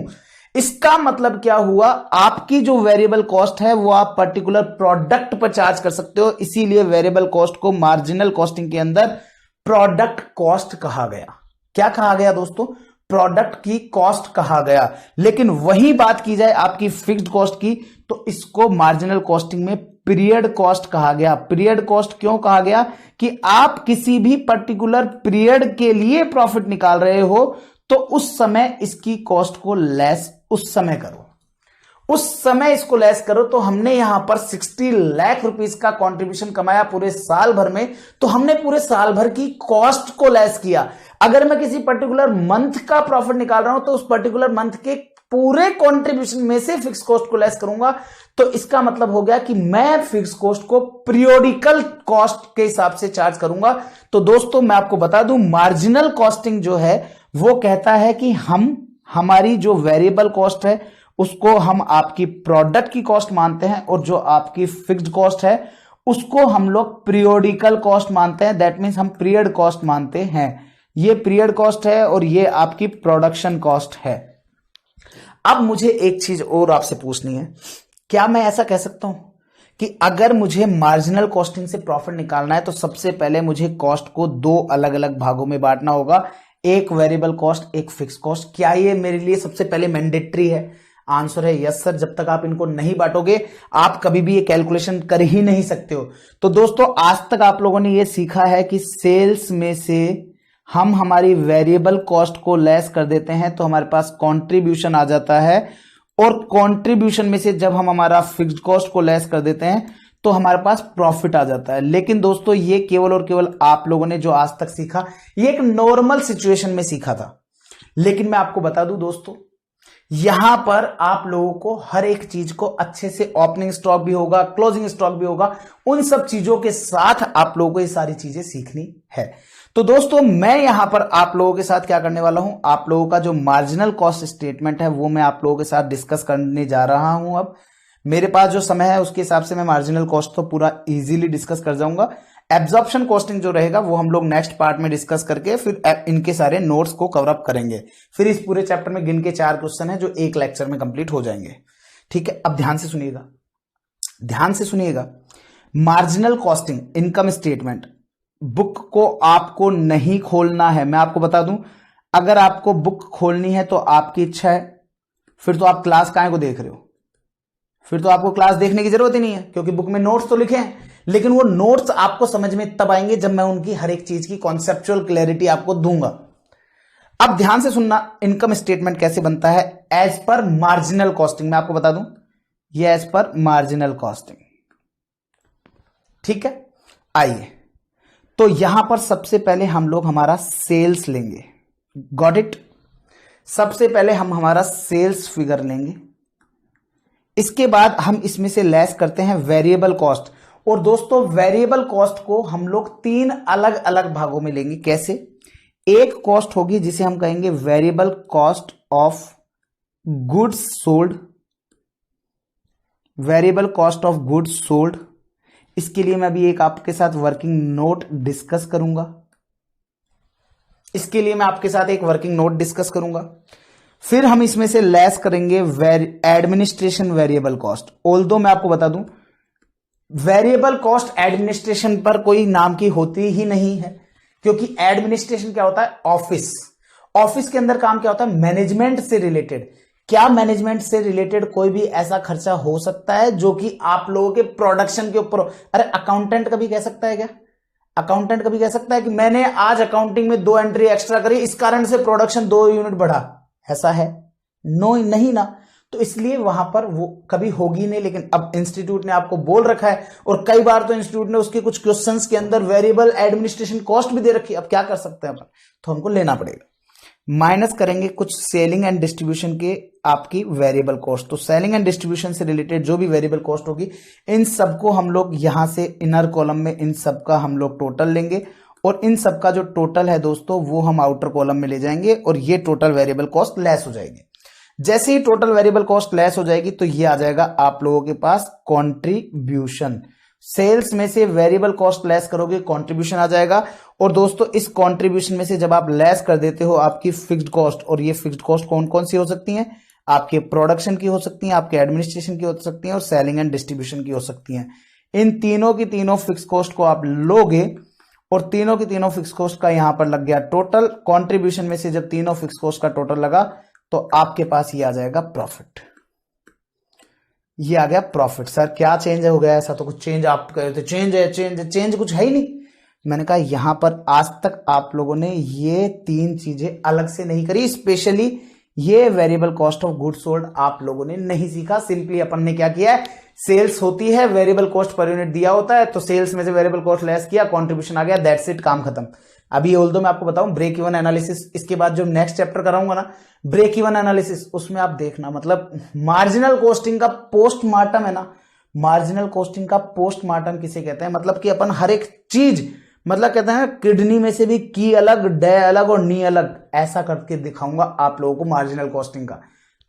इसका मतलब क्या हुआ, आपकी जो वेरिएबल कॉस्ट है वो आप पर्टिकुलर प्रोडक्ट पर चार्ज कर सकते हो, इसीलिए वेरिएबल कॉस्ट को मार्जिनल कॉस्टिंग के अंदर प्रोडक्ट कॉस्ट कहा गया। क्या कहा गया दोस्तों? प्रोडक्ट की कॉस्ट कहा गया। लेकिन वही बात की जाए आपकी फिक्स्ड कॉस्ट की, तो इसको मार्जिनल कॉस्टिंग में पीरियड कॉस्ट कहा गया। पीरियड कॉस्ट क्यों कहा गया? कि आप किसी भी पर्टिकुलर पीरियड के लिए प्रॉफिट निकाल रहे हो, तो उस समय इसकी कॉस्ट को लेस उस समय करो, उस समय इसको लेस करो। तो हमने यहां पर 60 लाख रुपीस का कंट्रीब्यूशन कमाया पूरे साल भर में, तो हमने पूरे साल भर की कॉस्ट को लेस किया। अगर मैं किसी पर्टिकुलर मंथ का प्रॉफिट निकाल रहा हूं, तो उस पर्टिकुलर मंथ के पूरे कंट्रीब्यूशन में से फिक्स कॉस्ट को लेस करूंगा। तो इसका मतलब हो गया कि मैं फिक्स कॉस्ट को पीरियोडिकल कॉस्ट के हिसाब से चार्ज करूंगा। तो दोस्तों मैं आपको बता दूं, मार्जिनल कॉस्टिंग जो है वो कहता है कि हमारी जो वेरिएबल कॉस्ट है उसको हम आपकी प्रोडक्ट की कॉस्ट मानते हैं, और जो आपकी फिक्स्ड कॉस्ट है उसको हम लोग पीरियोडिकल कॉस्ट मानते हैं। दैट मीन्स हम पीरियड कॉस्ट मानते हैं। ये पीरियड कॉस्ट है और ये आपकी प्रोडक्शन कॉस्ट है। अब मुझे एक चीज और आपसे पूछनी है, क्या मैं ऐसा कह सकता हूं कि अगर मुझे मार्जिनल कॉस्टिंग से प्रॉफिट निकालना है, तो सबसे पहले मुझे कॉस्ट को दो अलग अलग भागों में बांटना होगा, एक वेरिएबल कॉस्ट, एक फिक्स कॉस्ट। क्या ये मेरे लिए सबसे पहले मैंडेटरी है? आंसर है यस सर। जब तक आप इनको नहीं बांटोगे आप कभी भी ये कैलकुलेशन कर ही नहीं सकते हो। तो दोस्तों आज तक आप लोगों ने ये सीखा है कि सेल्स में से हम हमारी वेरिएबल कॉस्ट को लेस कर देते हैं तो हमारे पास कंट्रीब्यूशन आ जाता है, और कंट्रीब्यूशन में से जब हम हमारा फिक्स्ड कॉस्ट को लेस कर देते हैं तो हमारे पास प्रॉफिट आ जाता है। लेकिन दोस्तों ये केवल और केवल आप लोगों ने जो आज तक सीखा, ये एक नॉर्मल सिचुएशन में सीखा था। लेकिन मैं आपको बता दूं दोस्तों, यहां पर आप लोगों को हर एक चीज को अच्छे से, ओपनिंग स्टॉक भी होगा, क्लोजिंग स्टॉक भी होगा, उन सब चीजों के साथ आप लोगों को ये सारी चीजें सीखनी है। तो दोस्तों मैं यहां पर आप लोगों के साथ क्या करने वाला हूं, आप लोगों का जो मार्जिनल कॉस्ट स्टेटमेंट है वो मैं आप लोगों के साथ डिस्कस करने जा रहा हूं। अब मेरे पास जो समय है उसके हिसाब से मैं मार्जिनल कॉस्ट तो पूरा इजीली डिस्कस कर जाऊंगा। एब्जॉर्प्शन कॉस्टिंग जो रहेगा वो हम लोग नेक्स्ट पार्ट में डिस्कस करके फिर इनके सारे नोट्स को कवर अप करेंगे। फिर इस पूरे चैप्टर में गिन के 4 क्वेश्चन है जो एक लेक्चर में कंप्लीट हो जाएंगे। ठीक है, अब ध्यान से सुनिएगा, ध्यान से सुनिएगा। Marginal costing income statement book को आपको नहीं खोलना है। मैं आपको बता दूं, अगर आपको बुक खोलनी है तो आपकी इच्छा है, फिर तो आप क्लास काहे को देख रहे हो, फिर तो आपको क्लास देखने की जरूरत ही नहीं है, क्योंकि बुक में नोट्स तो लिखे हैं। लेकिन वो नोट्स आपको समझ में तब आएंगे जब मैं उनकी हर एक चीज की कॉन्सेप्चुअल क्लैरिटी आपको दूंगा। अब ध्यान से सुनना, इनकम स्टेटमेंट कैसे बनता है एज पर मार्जिनल कॉस्टिंग। मैं आपको बता दूं, ये एज पर मार्जिनल कॉस्टिंग। ठीक है, आइए तो यहां पर सबसे पहले हम लोग हमारा सेल्स लेंगे। Got it? सबसे पहले हम हमारा सेल्स फिगर लेंगे, इसके बाद हम इसमें से लेस करते हैं वेरिएबल कॉस्ट। और दोस्तों वेरिएबल कॉस्ट को हम लोग 3 अलग अलग भागों में लेंगे। कैसे? एक कॉस्ट होगी जिसे हम कहेंगे variable cost of goods sold, variable cost of goods sold. इसके लिए मैं अभी एक आपके साथ वर्किंग नोट डिस्कस करूंगा, इसके लिए मैं आपके साथ एक वर्किंग नोट डिस्कस करूंगा। फिर हम इसमें से लेस करेंगे एडमिनिस्ट्रेशन वेरिएबल कॉस्ट। ऑल्दो मैं आपको बता दूं, वेरिएबल कॉस्ट एडमिनिस्ट्रेशन पर कोई नाम की होती ही नहीं है, क्योंकि एडमिनिस्ट्रेशन क्या होता है? ऑफिस। ऑफिस के अंदर काम क्या होता है? मैनेजमेंट से रिलेटेड। क्या मैनेजमेंट से रिलेटेड कोई भी ऐसा खर्चा हो सकता है जो कि आप लोगों के प्रोडक्शन के ऊपर? अरे अकाउंटेंट कभी कह सकता है क्या? अकाउंटेंट कभी कह सकता है कि मैंने आज अकाउंटिंग में 2 एंट्री एक्स्ट्रा करी, इस कारण से प्रोडक्शन 2 यूनिट बढ़ा? ऐसा है? नो, नहीं ना। तो इसलिए वहां पर वो कभी होगी नहीं। लेकिन अब इंस्टीट्यूट ने आपको बोल रखा है, और कई बार तो इंस्टीट्यूट ने उसके कुछ क्वेश्चंस के अंदर वेरिएबल एडमिनिस्ट्रेशन कॉस्ट भी दे रखी है। अब क्या कर सकते हैं अपन, तो हमको लेना पड़ेगा। माइनस करेंगे कुछ सेलिंग एंड डिस्ट्रीब्यूशन के आपकी वेरिएबल कॉस्ट। तो सेलिंग एंड डिस्ट्रीब्यूशन से रिलेटेड जो भी वेरिएबल कॉस्ट होगी, इन सबको हम लोग यहां से इनर कॉलम में इन सबका हम लोग टोटल लेंगे, और इन सबका जो टोटल है दोस्तों वो हम आउटर कॉलम में ले जाएंगे, और ये टोटल वेरिएबल कॉस्ट लेस हो जाएगी। जैसे ही टोटल वेरिएबल कॉस्ट लेस हो जाएगी तो ये आ जाएगा आप लोगों के पास कंट्रीब्यूशन। सेल्स में से वेरिएबल कॉस्ट लेस करोगे, कंट्रीब्यूशन आ जाएगा। और दोस्तों इस कंट्रीब्यूशन में से जब आप लेस कर देते हो आपकी फिक्स्ड कॉस्ट, और ये फिक्स्ड कॉस्ट कौन कौन सी हो सकती हैं? आपके प्रोडक्शन की हो सकती हैं, आपके एडमिनिस्ट्रेशन की हो सकती हैं, और सेलिंग एंड डिस्ट्रीब्यूशन की हो सकती हैं। इन तीनों की तीनों फिक्स कॉस्ट को आप लोगे, और तीनों की तीनों फिक्स कॉस्ट का यहां पर लग गया टोटल। कंट्रीब्यूशन में से जब तीनों फिक्स कॉस्ट का टोटल लगा तो आपके पास ये आ जाएगा प्रॉफिट। ये आ गया प्रॉफिट। सर क्या चेंज हो गया? ऐसा तो कुछ चेंज आप कह रहे थे, चेंज कुछ है ही नहीं। मैंने कहा यहां पर आज तक आप लोगों ने ये 3 चीजें अलग से नहीं करी। स्पेशली ये variable cost of goods sold आप लोगों ने नहीं सीखा। सिंपली अपन ने क्या किया है, सेल्स होती है, वेरिएबल कॉस्ट पर यूनिट दिया होता है, तो सेल्स में से वेरिएबल कॉस्ट लेस किया, कंट्रीब्यूशन आ गया, दैट्स इट, काम खत्म। अभी ऑल्दो मैं आपको बताऊं ब्रेक इवन एनालिसिस, इसके बाद जो नेक्स्ट चैप्टर कराऊंगा ना ब्रेक इवन एनालिसिस, उसमें आप देखना, मतलब मार्जिनल कॉस्टिंग का पोस्टमार्टम है ना, मार्जिनल कॉस्टिंग का पोस्टमार्टम किसे कहते हैं? मतलब कि अपन हर एक चीज, मतलब कहते हैं किडनी में से भी की अलग, डे अलग और नी अलग, ऐसा करके दिखाऊंगा आप लोगों को मार्जिनल कॉस्टिंग का।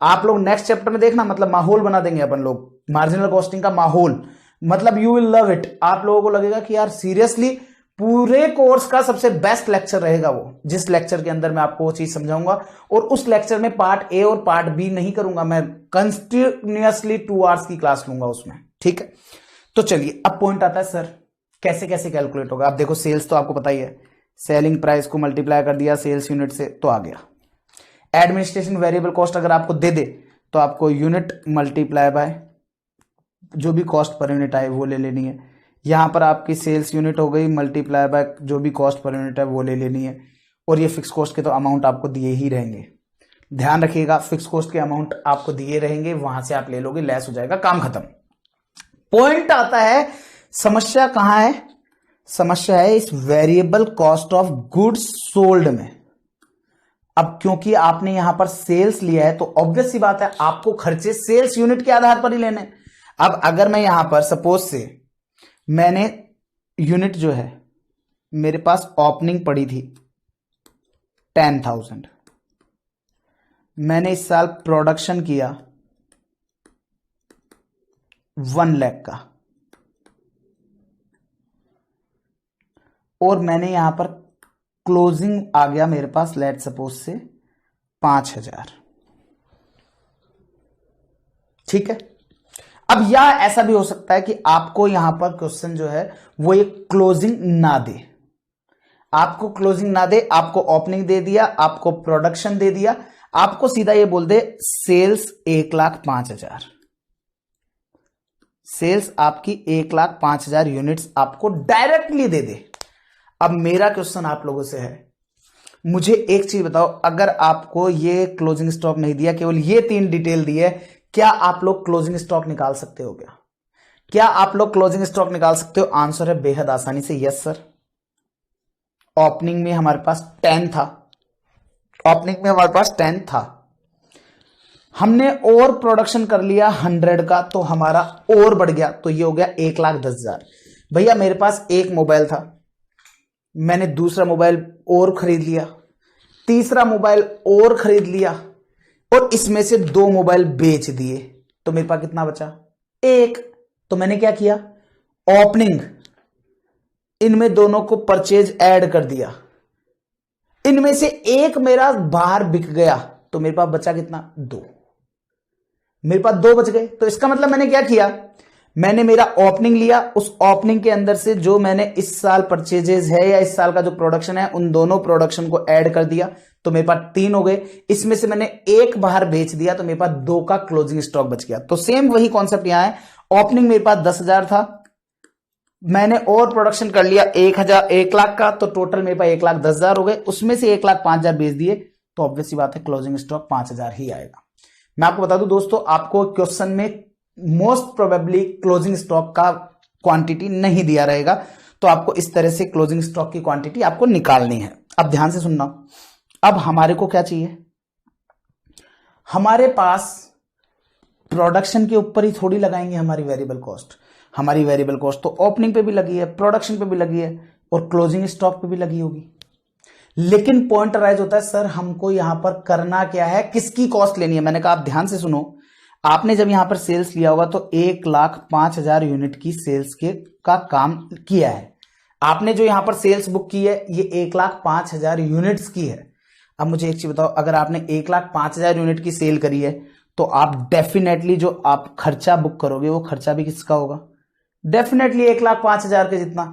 आप लोग नेक्स्ट चैप्टर में देखना, मतलब माहौल बना देंगे अपन लोग मार्जिनल कॉस्टिंग का माहौल। मतलब यू विल लव इट। आप लोगों को लगेगा कि यार सीरियसली पूरे कोर्स का सबसे बेस्ट लेक्चर रहेगा वो, जिस लेक्चर के अंदर मैं आपको वो चीज समझाऊंगा। और उस लेक्चर में पार्ट ए और पार्ट बी नहीं करूंगा, मैं कंटिन्यूअसली 2 आवर्स की क्लास लूंगा उसमें, ठीक है। तो चलिए अब पॉइंट आता है सर कैसे कैसे कैलकुलेट होगा। अब देखो सेल्स तो आपको पता ही है, सेलिंग प्राइस को मल्टीप्लाई कर दिया सेल्स यूनिट से तो आ गया। एडमिनिस्ट्रेशन वेरिएबल कॉस्ट अगर आपको दे दे तो आपको यूनिट मल्टीप्लाई बाय जो भी कॉस्ट पर यूनिट आए वो ले लेनी है। यहां पर आपकी सेल्स यूनिट हो गई, मल्टीप्लाई बाय जो भी कॉस्ट पर यूनिट है वो ले लेनी है। और ये फिक्स कॉस्ट के तो अमाउंट आपको दिए ही रहेंगे, ध्यान रखिएगा, फिक्स कॉस्ट के अमाउंट आपको दिए रहेंगे, वहां से आप ले लोगे, लेस हो जाएगा, काम खत्म। पॉइंट आता है, समस्या कहां है? समस्या है इस variable cost of goods sold में। अब क्योंकि आपने यहां पर सेल्स लिया है तो ऑब्वियस सी बात है आपको खर्चे सेल्स यूनिट के आधार पर ही लेने। अब अगर मैं यहां पर सपोज से मैंने यूनिट जो है मेरे पास ओपनिंग पड़ी थी 10,000, मैंने इस साल प्रोडक्शन किया 1 लाख का, और मैंने यहां पर क्लोजिंग आ गया मेरे पास लेट सपोज से 5,000, ठीक है। अब या ऐसा भी हो सकता है कि आपको यहां पर क्वेश्चन जो है वो एक क्लोजिंग ना दे, आपको क्लोजिंग ना दे, आपको ओपनिंग दे दिया, आपको प्रोडक्शन दे दिया, आपको सीधा ये बोल दे सेल्स 1,05,000, सेल्स आपकी 1,05,000 यूनिट्स आपको डायरेक्टली दे दे। अब मेरा क्वेश्चन आप लोगों से है, मुझे एक चीज बताओ, अगर आपको ये क्लोजिंग स्टॉक नहीं दिया, केवल ये 3 डिटेल दी है, क्या आप लोग क्लोजिंग स्टॉक निकाल सकते हो? क्या आप लोग क्लोजिंग स्टॉक निकाल सकते हो? आंसर है बेहद आसानी से यस सर। ओपनिंग में हमारे पास 10 था, ओपनिंग में हमारे पास 10 था, हमने और प्रोडक्शन कर लिया 100 का तो हमारा और बढ़ गया, तो ये हो गया 1,10,000। भैया मेरे पास एक मोबाइल था, मैंने दूसरा मोबाइल और खरीद लिया, तीसरा मोबाइल और खरीद लिया, और इसमें से 2 मोबाइल बेच दिए, तो मेरे पास कितना बचा? 1। तो मैंने क्या किया, ओपनिंग इनमें दोनों को परचेज ऐड कर दिया, इनमें से एक मेरा बाहर बिक गया, तो मेरे पास बचा कितना? 2। मेरे पास 2 बच गए। तो इसका मतलब मैंने क्या किया, मैंने मेरा ओपनिंग लिया, उस ओपनिंग के अंदर से जो मैंने इस साल परचेजेस है या इस साल का जो प्रोडक्शन है उन दोनों प्रोडक्शन को ऐड कर दिया तो मेरे पास 3 हो गए। इसमें से मैंने एक बाहर बेच दिया तो मेरे पास 2 का क्लोजिंग स्टॉक बच गया। तो सेम वही कॉन्सेप्ट यहां है। ओपनिंग मेरे पास 10,000 था, मैंने और प्रोडक्शन कर लिया 1 लाख का, तो टोटल मेरे पास 1,10,000 हो गए। उसमें से 1,05,000 बेच दिए तो ऑब्वियस सी बात है क्लोजिंग स्टॉक 5,000 ही आएगा। मैं आपको बता दूं दोस्तों, आपको क्वेश्चन में मोस्ट प्रोबेबली क्लोजिंग स्टॉक का क्वांटिटी नहीं दिया रहेगा, तो आपको इस तरह से क्लोजिंग स्टॉक की क्वांटिटी आपको निकालनी है। अब ध्यान से सुनना, अब हमारे को क्या चाहिए, हमारे पास प्रोडक्शन के ऊपर ही थोड़ी लगाएंगे हमारी वेरिएबल कॉस्ट। हमारी वेरिएबल कॉस्ट तो ओपनिंग पे भी लगी है, प्रोडक्शन पे भी लगी है और क्लोजिंग स्टॉक पे भी लगी होगी। लेकिन पॉइंट राइज होता है, सर हमको यहां पर करना क्या है, किसकी कॉस्ट लेनी है। मैंने कहा आप ध्यान से सुनो, आपने जब यहां पर सेल्स लिया होगा तो 1,05,000 यूनिट की सेल्स का काम किया है। आपने जो यहां पर सेल्स बुक की है ये 1,05,000 यूनिट्स की है। अब मुझे एक चीज बताओ, अगर आपने 1,05,000 यूनिट की सेल करी है तो आप डेफिनेटली जो आप खर्चा बुक करोगे वो खर्चा भी किसका होगा, डेफिनेटली 1,05,000 के जितना।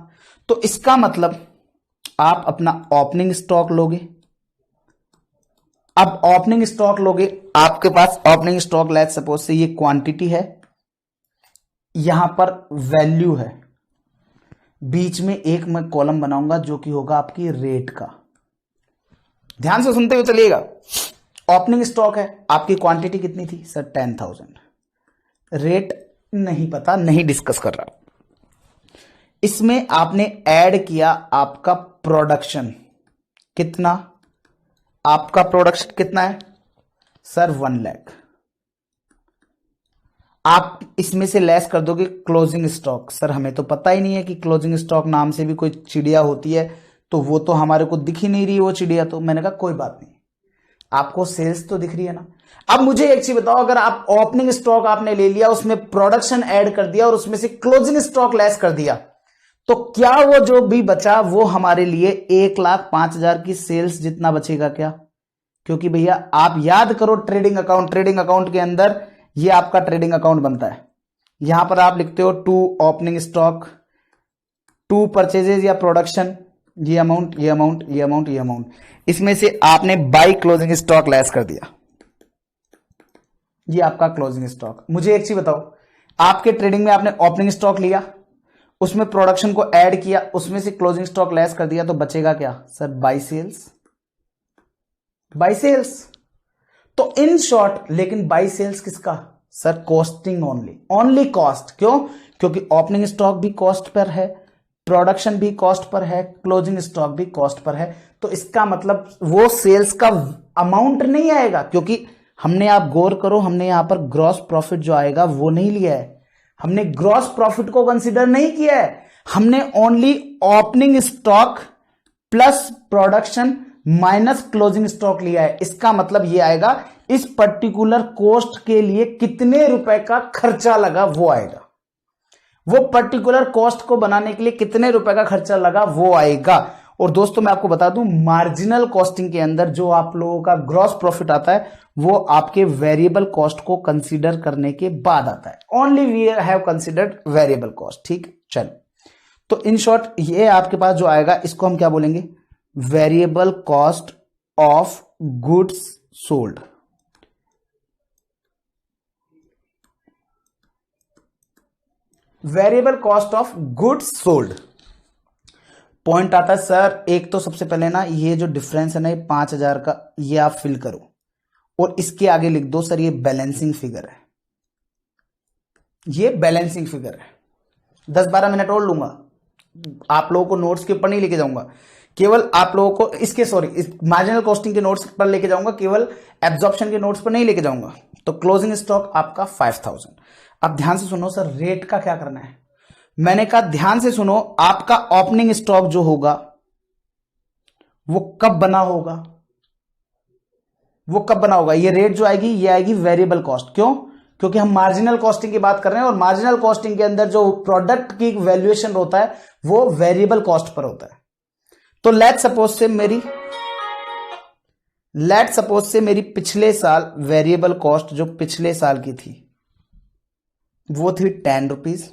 तो इसका मतलब आप अपना ओपनिंग स्टॉक लोगे। अब ओपनिंग स्टॉक लोगे, आपके पास ओपनिंग स्टॉक लेट्स सपोज से ये क्वांटिटी है, यहां पर वैल्यू है, बीच में एक मैं कॉलम बनाऊंगा जो कि होगा आपकी रेट का। ध्यान से सुनते हुए चलिएगा। ओपनिंग स्टॉक है, आपकी क्वांटिटी कितनी थी सर 10,000, रेट नहीं पता, नहीं डिस्कस कर रहा। इसमें आपने ऐड किया आपका प्रोडक्शन, कितना, आपका प्रोडक्शन कितना है सर 1 लाख। आप इसमें से लेस कर दोगे क्लोजिंग स्टॉक। सर हमें तो पता ही नहीं है कि क्लोजिंग स्टॉक नाम से भी कोई चिड़िया होती है, तो वो तो हमारे को दिख ही नहीं रही वो चिड़िया। तो मैंने कहा कोई बात नहीं, आपको सेल्स तो दिख रही है ना। अब मुझे एक चीज बताओ, अगर आप ओपनिंग स्टॉक आपने ले लिया, उसमें प्रोडक्शन ऐड कर दिया और उसमें से क्लोजिंग स्टॉक लेस कर दिया, तो क्या वो जो भी बचा वो हमारे लिए 1,05,000 की सेल्स जितना बचेगा क्या? क्योंकि भैया आप याद करो ट्रेडिंग अकाउंट के अंदर ये आपका ट्रेडिंग अकाउंट बनता है। यहां पर आप लिखते हो 2 ओपनिंग स्टॉक, 2 परचेजेज या प्रोडक्शन, ये अमाउंट, ये अमाउंट, ये अमाउंट, ये अमाउंट। इसमें से आपने बाई क्लोजिंग स्टॉक लेस कर दिया, ये आपका क्लोजिंग स्टॉक। मुझे एक चीज बताओ, आपके ट्रेडिंग में आपने ओपनिंग स्टॉक लिया, उसमें प्रोडक्शन को ऐड किया, उसमें से क्लोजिंग स्टॉक लेस कर दिया, तो बचेगा क्या sir by sales, by sales. तो इन शॉर्ट, लेकिन बाई सेल्स किसका sir, costing only, only cost. क्यों? क्योंकि ओपनिंग स्टॉक भी कॉस्ट पर है, प्रोडक्शन भी कॉस्ट पर है, क्लोजिंग स्टॉक भी कॉस्ट पर है। तो इसका मतलब वो सेल्स का अमाउंट नहीं आएगा, क्योंकि हमने, आप गौर करो, हमने यहां पर ग्रॉस प्रॉफिट जो आएगा वो नहीं लिया है, हमने ग्रॉस प्रॉफिट को कंसीडर नहीं किया है, हमने only opening stock plus production minus closing stock लिया है। इसका मतलब ये आएगा इस पर्टिकुलर कॉस्ट के लिए कितने रुपए का खर्चा लगा वो आएगा, वो पर्टिकुलर कॉस्ट को बनाने के लिए कितने रुपए का खर्चा लगा वो आएगा। और दोस्तों मैं आपको बता दूं, मार्जिनल कॉस्टिंग के अंदर जो आप लोगों का ग्रॉस प्रॉफिट आता है वो आपके वेरिएबल कॉस्ट को कंसीडर करने के बाद आता है। Only we have considered variable cost. ठीक, चल, तो इन शॉर्ट ये आपके पास जो आएगा इसको हम क्या बोलेंगे, variable cost of goods sold. Variable cost of goods sold. Point आता है सर, एक तो सबसे पहले ना ये जो डिफरेंस है ना, ये 5,000 का, ये आप फिल करो और इसके आगे लिख दो सर ये बैलेंसिंग फिगर है, ये बैलेंसिंग फिगर है। 10-12 मिनट और लूंगा, आप लोगों को नोट्स के ऊपर नहीं लेके जाऊंगा, केवल आप लोगों को इसके इस मार्जिनल कॉस्टिंग के नोट्स पर लेके जाऊंगा, केवल एब्जॉर्प्शन के नोट्स पर नहीं लेके जाऊंगा। तो क्लोजिंग स्टॉक आपका 5,000। अब ध्यान से सुनो सर, रेट का क्या करना है। मैंने कहा ध्यान से सुनो, आपका ओपनिंग स्टॉक जो होगा वो कब बना होगा, वो कब बना होगा, ये रेट जो आएगी ये आएगी वेरिएबल कॉस्ट। क्यों? क्योंकि हम मार्जिनल कॉस्टिंग की बात कर रहे हैं और मार्जिनल कॉस्टिंग के अंदर जो प्रोडक्ट की वैल्यूएशन होता है वो वेरिएबल कॉस्ट पर होता है। तो लेट सपोज से मेरी पिछले साल वेरिएबल कॉस्ट जो पिछले साल की थी वो थी 10 रुपीज।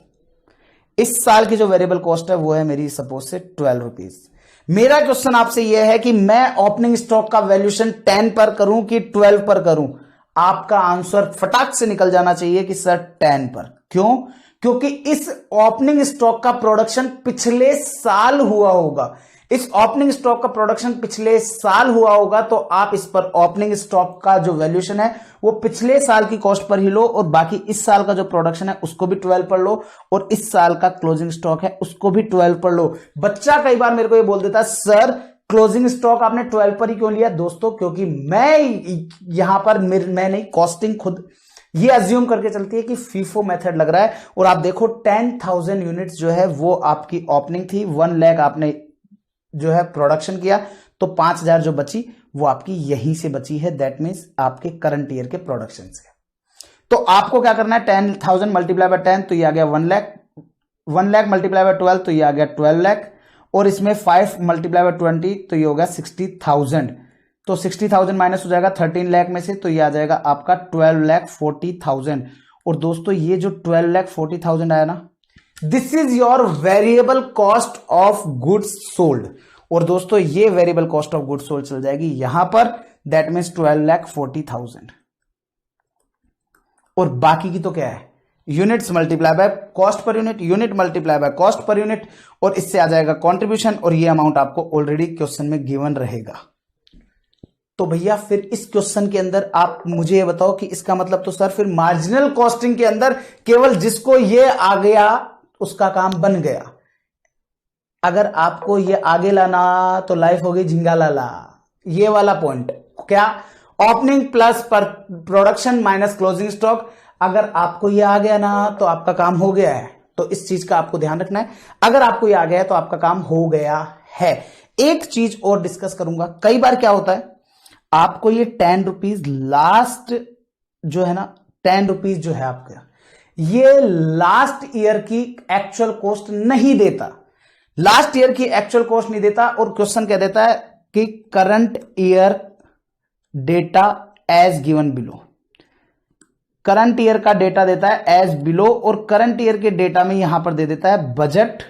इस साल की जो वेरिएबल कॉस्ट है वो है मेरी सपोज से 12 रुपीज। मेरा क्वेश्चन आपसे यह है कि मैं ओपनिंग स्टॉक का वैल्यूएशन 10 पर करूं कि 12 पर करूं। आपका आंसर फटाक से निकल जाना चाहिए कि सर 10 पर। क्यों? क्योंकि इस ओपनिंग स्टॉक का प्रोडक्शन पिछले साल हुआ होगा। इस ओपनिंग स्टॉक का प्रोडक्शन पिछले साल हुआ होगा, तो आप इस पर ओपनिंग स्टॉक का जो वैल्यूएशन है वो पिछले साल की कॉस्ट पर ही लो, और बाकी इस साल का जो प्रोडक्शन है उसको भी 12 पर लो, और इस साल का क्लोजिंग स्टॉक है उसको भी 12 पर लो। बच्चा कई बार मेरे को ये बोल देता है, सर क्लोजिंग स्टॉक आपने 12 पर ही क्यों लिया? दोस्तों क्योंकि मैं यहां पर मैं नहीं, कॉस्टिंग खुद ये अज्यूम करके चलती है कि फीफो मेथड लग रहा है। और आप देखो 10,000 यूनिट्स जो है वो आपकी ओपनिंग थी, 1 लाख आपने जो है प्रोडक्शन किया, तो 5,000 जो बची वो आपकी यहीं से बची है। दैट मीन्स आपके करंट ईयर के प्रोडक्शन से। तो आपको क्या करना है, 10,000 मल्टीप्लाई बाय 10 तो ये आ गया 1 लाख, 1 लाख मल्टीप्लाई बाय 12 तो ये आ गया 12 लाख, और इसमें 5 मल्टीप्लाई बाय 20 तो ये होगा 60,000। तो 60,000 माइनस हो जाएगा 13 लाख में से, तो ये आ जाएगा आपका 12,40,000। और दोस्तों ये जो 12,40,000 आया ना, this is your variable cost of goods sold. और दोस्तों ये variable cost of goods sold चल जाएगी यहां पर, दैट मीन्स 12,40,000। और बाकी की तो क्या है, units multiply by cost per unit, unit multiply by cost per unit, और इससे आ जाएगा कंट्रीब्यूशन। और ये अमाउंट आपको ऑलरेडी क्वेश्चन में गिवन रहेगा। तो भैया फिर इस क्वेश्चन के अंदर आप मुझे ये बताओ कि इसका मतलब तो सर फिर मार्जिनल कॉस्टिंग के अंदर केवल जिसको ये आ गया उसका काम बन गया। अगर आपको ये आगे लाना तो लाइफ होगी झिंगा लाला। ये वाला पॉइंट क्या, ओपनिंग प्लस पर प्रोडक्शन माइनस क्लोजिंग स्टॉक, अगर आपको ये आ गया ना तो आपका काम हो गया है। तो इस चीज का आपको ध्यान रखना है, अगर आपको ये आ गया है तो आपका काम हो गया है। एक चीज और डिस्कस करूंगा, कई बार क्या होता है आपको ये 10 रुपीज लास्ट जो है ना, 10 रुपीज जो है आपका, ये लास्ट ईयर की एक्चुअल कॉस्ट नहीं देता, लास्ट ईयर की एक्चुअल कॉस्ट नहीं देता, और क्वेश्चन कह देता है कि current year data as given below. Current year का डेटा देता है एज बिलो, और करंट ईयर के डेटा में यहां पर दे देता है बजट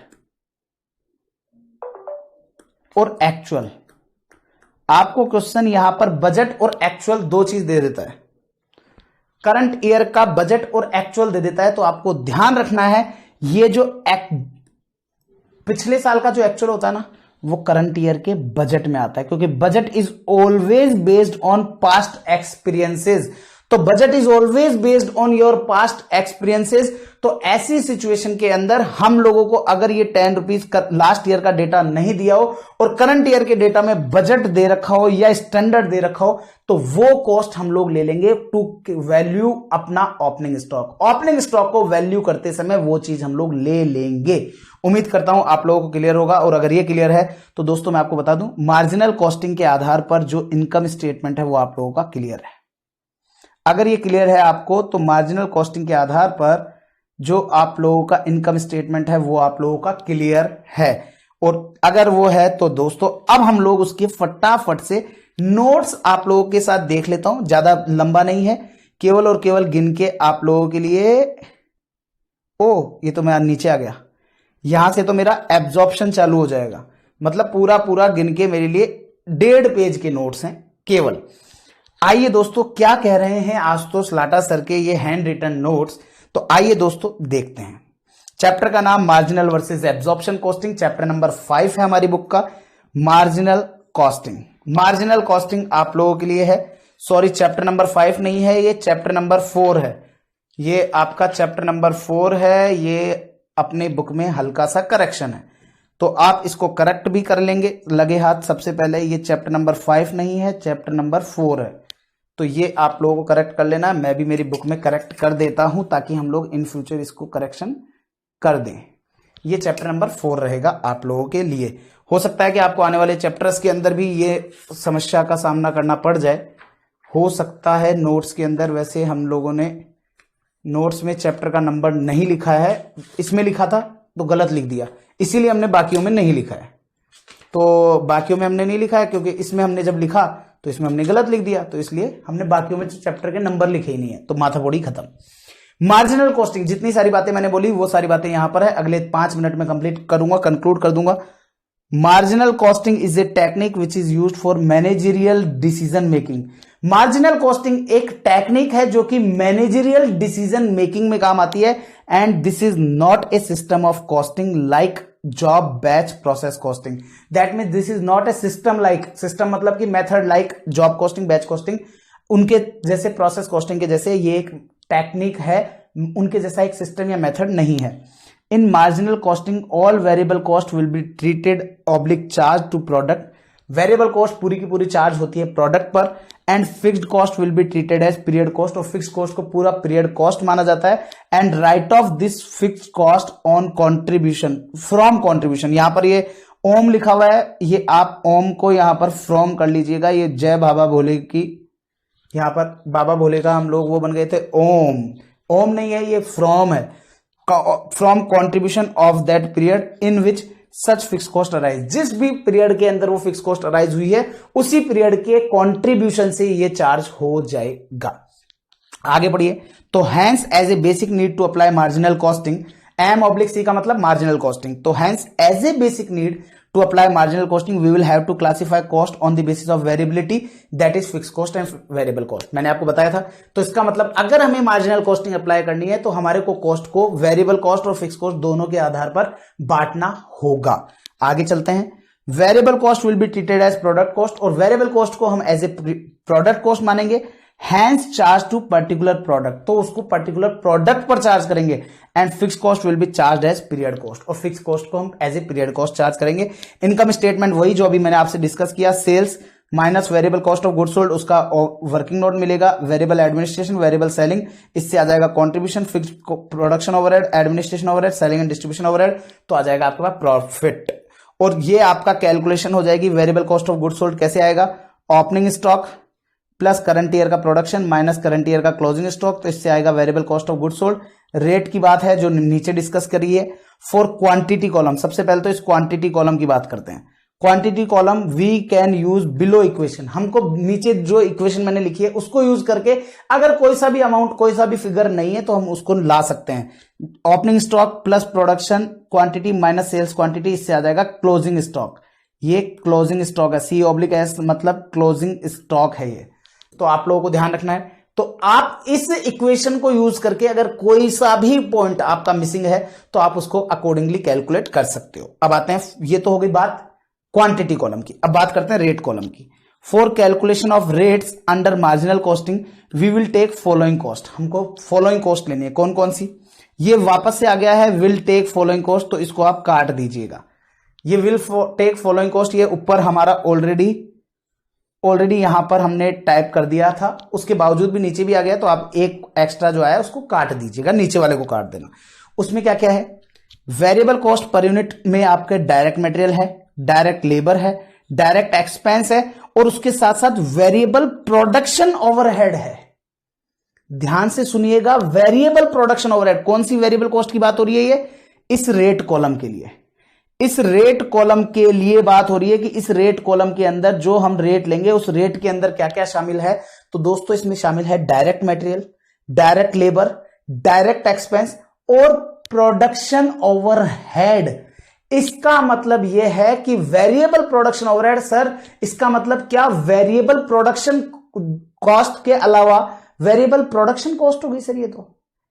और एक्चुअल। आपको क्वेश्चन यहां पर बजट और एक्चुअल दो चीज दे देता है, करंट ईयर का बजट और एक्चुअल दे देता है। तो आपको ध्यान रखना है ये जो पिछले साल का जो एक्चुअल होता है ना वो करंट ईयर के बजट में आता है, क्योंकि budget is always based on past experiences. तो budget is always based on your past experiences. तो ऐसी सिचुएशन के अंदर हम लोगों को अगर ये 10 रुपीज लास्ट ईयर का डेटा नहीं दिया हो और करंट ईयर के डेटा में बजट दे रखा हो या स्टैंडर्ड दे रखा हो, तो वो कॉस्ट हम लोग ले लेंगे टू वैल्यू अपना ओपनिंग स्टॉक। ओपनिंग स्टॉक को वैल्यू करते समय वो चीज हम लोग ले लेंगे। उम्मीद करता हूं आप लोगों को क्लियर होगा। और अगर ये क्लियर है तो दोस्तों मैं आपको बता दूं, मार्जिनल कॉस्टिंग के आधार पर जो इनकम स्टेटमेंट है वो आप लोगों का क्लियर है। अगर ये क्लियर है आपको तो मार्जिनल कॉस्टिंग के आधार पर जो आप लोगों का इनकम स्टेटमेंट है वो आप लोगों का क्लियर है। और अगर वो है तो दोस्तों अब हम लोग उसके फटाफट से नोट्स आप लोगों के साथ देख लेता हूं। ज्यादा लंबा नहीं है, केवल और केवल गिन के आप लोगों के लिए। ये तो मैं नीचे आ गया, यहां से तो मेरा एब्जॉर्प्शन चालू हो जाएगा, मतलब पूरा पूरा गिन के मेरे लिए 1.5 पेज के नोट्स हैं केवल। आइए दोस्तों क्या कह रहे हैं आशुतोष लाटा सर के ये हैंड रिटन नोट्स, तो आइए दोस्तों देखते हैं। चैप्टर का नाम marginal versus absorption costing, chapter number 5 है हमारी बुक का, मार्जिनल कॉस्टिंग। मार्जिनल कॉस्टिंग आप लोगों के लिए है, सॉरी चैप्टर नंबर 5 नहीं है, ये चैप्टर नंबर 4 है। ये आपका चैप्टर नंबर 4 है, ये अपने बुक में हल्का सा करेक्शन है, तो आप इसको करेक्ट भी कर लेंगे लगे हाथ। सबसे पहले ये चैप्टर नंबर 5 नहीं है, चैप्टर नंबर 4 है, तो ये आप लोगों को करेक्ट कर लेना। मैं भी मेरी बुक में करेक्ट कर देता हूं ताकि हम लोग इन फ्यूचर इसको करेक्शन कर दें। ये चैप्टर नंबर 4 रहेगा आप लोगों के लिए। हो सकता है कि आपको आने वाले चैप्टर्स के अंदर भी ये समस्या का सामना करना पड़ जाए, हो सकता है। नोट्स के अंदर वैसे हम लोगों ने नोट्स में चैप्टर का नंबर नहीं लिखा है, इसमें लिखा था तो गलत लिख दिया, इसीलिए हमने बाकियों में नहीं लिखा है। तो बाकियों में हमने नहीं लिखा है क्योंकि इसमें हमने जब लिखा तो इसमें हमने गलत लिख दिया, तो इसलिए हमने बाकियों में चैप्टर के नंबर लिखे ही नहीं है, तो माथापोड़ी खत्म। मार्जिनल कॉस्टिंग, जितनी सारी बातें मैंने बोली वो सारी बातें यहां पर है, अगले 5 मिनट में कंप्लीट करूंगा, कंक्लूड कर दूंगा। Marginal costing is a technique which is used for managerial decision making. Marginal costing एक टेक्निक है जो कि मैनेजरियल डिसीजन मेकिंग में काम आती है, and this is not a system of costing like job batch process costing. That mean this is not a system like, system मतलब कि method like job costing, batch costing, उनके जैसे process costing के जैसे ये एक टेक्निक है, उनके जैसा एक सिस्टम या मेथड नहीं है। In marginal costing all variable cost will be treated oblique charge to product. Variable cost पूरी की पूरी चार्ज होती है प्रोडक्ट पर, and fixed cost will be treated as period cost, और फिक्स्ड कॉस्ट को पूरा पीरियड कॉस्ट माना जाता है। And write off this fixed cost on contribution from contribution, यहां पर ये ओम लिखा हुआ है, ये आप ओम को यहां पर फ्रॉम कर लीजिएगा, ये जय बाबा भोले की, यहां पर बाबा भोले का हम लोग वो बन गए थे ओम, ओम नहीं है, ये फ्रॉम है, from contribution of that period in which such fix cost arise. जिस भी पीरियड के अंदर वो फिक्स कॉस्ट अराइज हुई है उसी पीरियड के कॉन्ट्रीब्यूशन से ये चार्ज हो जाएगा। आगे बढ़िए, तो hence as a basic need to apply marginal costing, M oblique C का मतलब मार्जिनल कॉस्टिंग, तो hence as a basic need to apply marginal costing we will have to classify cost on the basis of variability, that is fixed cost and variable cost। मैंने आपको बताया था, तो इसका मतलब अगर हमें मार्जिनल कॉस्टिंग अप्लाई करनी है तो हमारे को कॉस्ट को वेरिएबल कॉस्ट और फिक्स कॉस्ट दोनों के आधार पर बांटना होगा। आगे चलते हैं, variable cost will be treated as product cost, और वेरिएबल कॉस्ट को हम एज ए प्रोडक्ट कॉस्ट मानेंगे। Hence charge to particular product, तो उसको पर्टिकुलर प्रोडक्ट पर चार्ज करेंगे। And fix cost will be charge as period cost, और fix cost को हम as a period cost charge करेंगे। इनकम स्टेटमेंट वही जो अभी मैंने आपसे डिस्कस किया, sales minus variable cost of goods sold, उसका वर्किंग नोट मिलेगा, वेरिएबल एडमिनिस्ट्रेशन, वेरिएबल सेलिंग, इससे आ जाएगा contribution, fix production overhead, administration overhead, selling and distribution overhead, तो आ जाएगा आपके पास प्रॉफिट। और ये आपका कैलकुलेशन हो जाएगी, variable cost of goods sold कैसे आएगा, opening stock plus current year का प्रोडक्शन माइनस करंट ईयर का क्लोजिंग स्टॉक, तो इससे आएगा variable cost of goods sold. Rate की बात है जो नीचे डिस्कस करी है। फॉर क्वांटिटी कॉलम, सबसे पहले तो इस क्वांटिटी कॉलम की बात करते हैं। Quantity column we can use below equation, हमको नीचे जो इक्वेशन मैंने लिखी है उसको यूज करके अगर कोई सा भी अमाउंट, कोई सा भी फिगर नहीं है तो हम उसको ला सकते हैं। Opening stock plus production quantity minus sales quantity, इससे आ जाएगा क्लोजिंग स्टॉक। ये क्लोजिंग स्टॉक है, सी ऑब्लिक एस मतलब क्लोजिंग स्टॉक है ये, तो आप लोगों को ध्यान रखना है। तो आप इस इक्वेशन को यूज करके अगर कोई सा भी पॉइंट आपका मिसिंग है तो आप उसको अकॉर्डिंगली कैलकुलेट कर सकते हो। अब आते हैं, ये तो हो गई बात क्वांटिटी कॉलम की, अब बात करते हैं रेट कॉलम की। For calculation of rates under marginal costing we will take following cost, हमको फॉलोइंग कॉस्ट लेनी है। कौन कौन सी, ये वापस से आ गया है विल टेक फॉलोइंग कॉस्ट, तो इसको आप काट दीजिएगा। ये विल टेक फॉलोइंग कॉस्ट ये ऊपर हमारा ऑलरेडी यहां पर हमने टाइप कर दिया था, उसके बावजूद भी नीचे भी आ गया, तो आप एक एक्स्ट्रा जो आया उसको काट दीजिएगा, नीचे वाले को काट देना। उसमें क्या क्या है, वेरिएबल कॉस्ट पर यूनिट में आपके डायरेक्ट मटेरियल है, डायरेक्ट लेबर है, डायरेक्ट एक्सपेंस है, और उसके साथ साथ वेरिएबल प्रोडक्शन ओवरहेड है। ध्यान से सुनिएगा, वेरिएबल प्रोडक्शन ओवरहेड, कौन सी वेरिएबल कॉस्ट की बात हो रही है, ये इस रेट कॉलम के लिए, इस रेट कॉलम के लिए बात हो रही है कि इस रेट कॉलम के अंदर जो हम रेट लेंगे उस रेट के अंदर क्या क्या शामिल है। तो दोस्तों इसमें शामिल है direct material, direct labour, direct expense और प्रोडक्शन ओवरहेड। इसका मतलब यह है कि वेरिएबल प्रोडक्शन ओवरहेड, सर इसका मतलब क्या, वेरिएबल प्रोडक्शन कॉस्ट के अलावा वेरिएबल प्रोडक्शन कॉस्ट हो गई सर,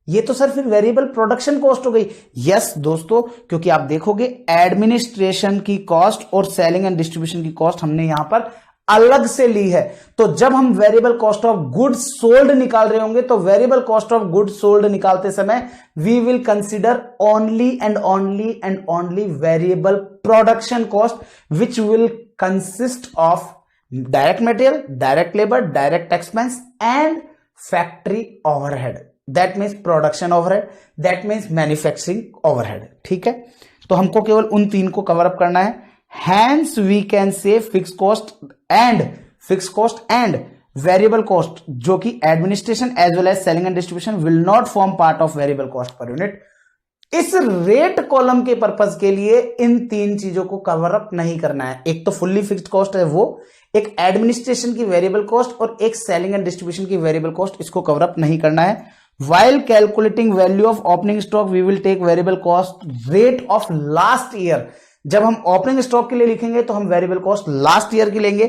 ये तो सर फिर वेरिएबल प्रोडक्शन कॉस्ट हो गई। यस दोस्तों, क्योंकि आप देखोगे एडमिनिस्ट्रेशन की कॉस्ट और सेलिंग एंड डिस्ट्रीब्यूशन की कॉस्ट हमने यहां पर अलग से ली है। तो जब हम variable cost of goods sold निकाल रहे होंगे तो variable cost of goods sold निकालते समय we will consider only and only variable production cost which will consist of direct material, direct labour, direct expense and factory overhead. That means production overhead, that means manufacturing overhead. ठीक है, तो हमको केवल उन तीन को कवर अप करना है। Hence we can say fix cost and variable cost जो कि administration as well as selling and distribution will not form part of variable cost per unit. इस रेट कॉलम के पर्पज के लिए इन तीन चीजों को कवर अप नहीं करना है। एक तो फुल्ली फिक्स्ड कॉस्ट है वो, एक एडमिनिस्ट्रेशन की वेरिएबल कॉस्ट और एक सेलिंग एंड डिस्ट्रीब्यूशन की वेरिएबल कॉस्ट, इसको कवर अप नहीं करना है। while calculating value of opening stock we will take variable cost rate of last year। जब हम ओपनिंग स्टॉक के लिए लिखेंगे तो हम वेरिएबल कॉस्ट लास्ट ईयर की लेंगे,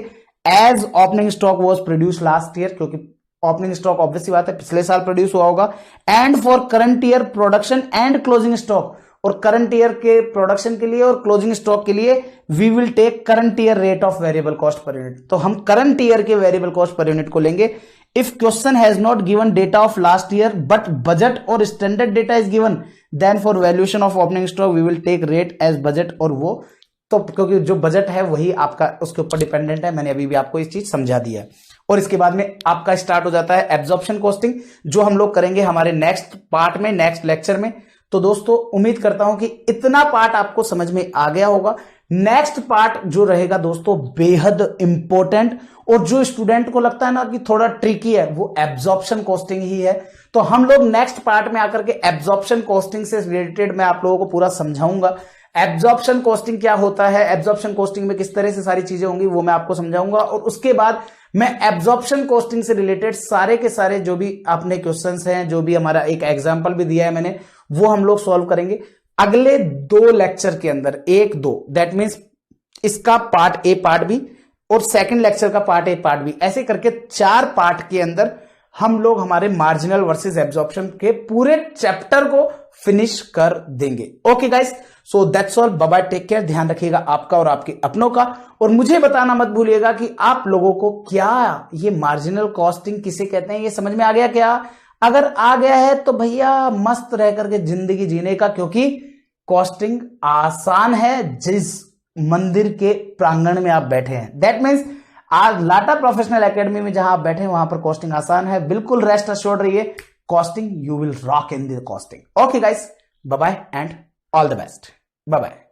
as opening stock was produce last year, क्योंकि ओपनिंग स्टॉक ऑब्वियसली बात है पिछले साल प्रोड्यूस हुआ होगा। And for current year production and closing stock, और करंट ईयर के प्रोडक्शन के लिए और क्लोजिंग स्टॉक के लिए we will take current year rate of variable cost per unit. तो हम करंट ईयर के वेरिएबल कॉस्ट पर यूनिट को लेंगे। If question has not given data of last year but budget और standard data is given, then for valuation of opening stock we will take rate as budget. और वो तो क्योंकि जो budget है वही आपका उसके ऊपर डिपेंडेंट है, मैंने अभी भी आपको इस चीज समझा दिया है। और इसके बाद में आपका स्टार्ट हो जाता है एब्जॉर्प्शन कॉस्टिंग, जो हम लोग करेंगे हमारे नेक्स्ट पार्ट में, नेक्स्ट लेक्चर में। तो दोस्तों उम्मीद करता हूं कि इतना पार्ट आपको समझ में आ गया होगा। नेक्स्ट पार्ट जो रहेगा दोस्तों बेहद इंपॉर्टेंट, और जो स्टूडेंट को लगता है ना कि थोड़ा ट्रिकी है, वो एब्जॉर्प्शन कॉस्टिंग ही है। तो हम लोग नेक्स्ट पार्ट में आकर के एब्जॉर्प्शन कॉस्टिंग से रिलेटेड मैं आप लोगों को पूरा समझाऊंगा। एब्जॉर्प्शन कॉस्टिंग क्या होता है, एब्जॉर्प्शन कॉस्टिंग में किस तरह से सारी चीजें होंगी, वो मैं आपको समझाऊंगा। और उसके बाद मैं एब्जॉर्प्शन कॉस्टिंग से रिलेटेड सारे के सारे जो भी आपने क्वेश्चंस हैं, जो भी हमारा एक एग्जांपल भी दिया है मैंने, वो हम लोग सॉल्व करेंगे अगले 2 लेक्चर के अंदर। 1-2 दैट मीन्स इसका पार्ट ए पार्ट बी और सेकंड लेक्चर का पार्ट ए पार्ट बी, ऐसे करके 4 पार्ट के अंदर हम लोग हमारे मार्जिनल वर्सेस एब्जॉर्प्शन के पूरे चैप्टर को फिनिश कर देंगे। Okay guys, so that's all, bye bye, take care. ध्यान रखिएगा आपका और आपके अपनों का, और मुझे बताना मत भूलिएगा कि आप लोगों को क्या ये मार्जिनल कॉस्टिंग किसे कहते हैं, ये समझ में आ गया क्या? अगर आ गया है तो भैया मस्त रह करके जिंदगी जीने का, क्योंकि कॉस्टिंग आसान है जिस मंदिर के प्रांगण में आप बैठे हैं। दैट मीन्स आज लाटा प्रोफेशनल एकेडमी में जहां आप बैठे हैं वहां पर कॉस्टिंग आसान है। बिल्कुल रेस्ट अश्योर्ड रहिए, costing you will rock in the costing. Okay guys, bye bye and all the best, bye bye.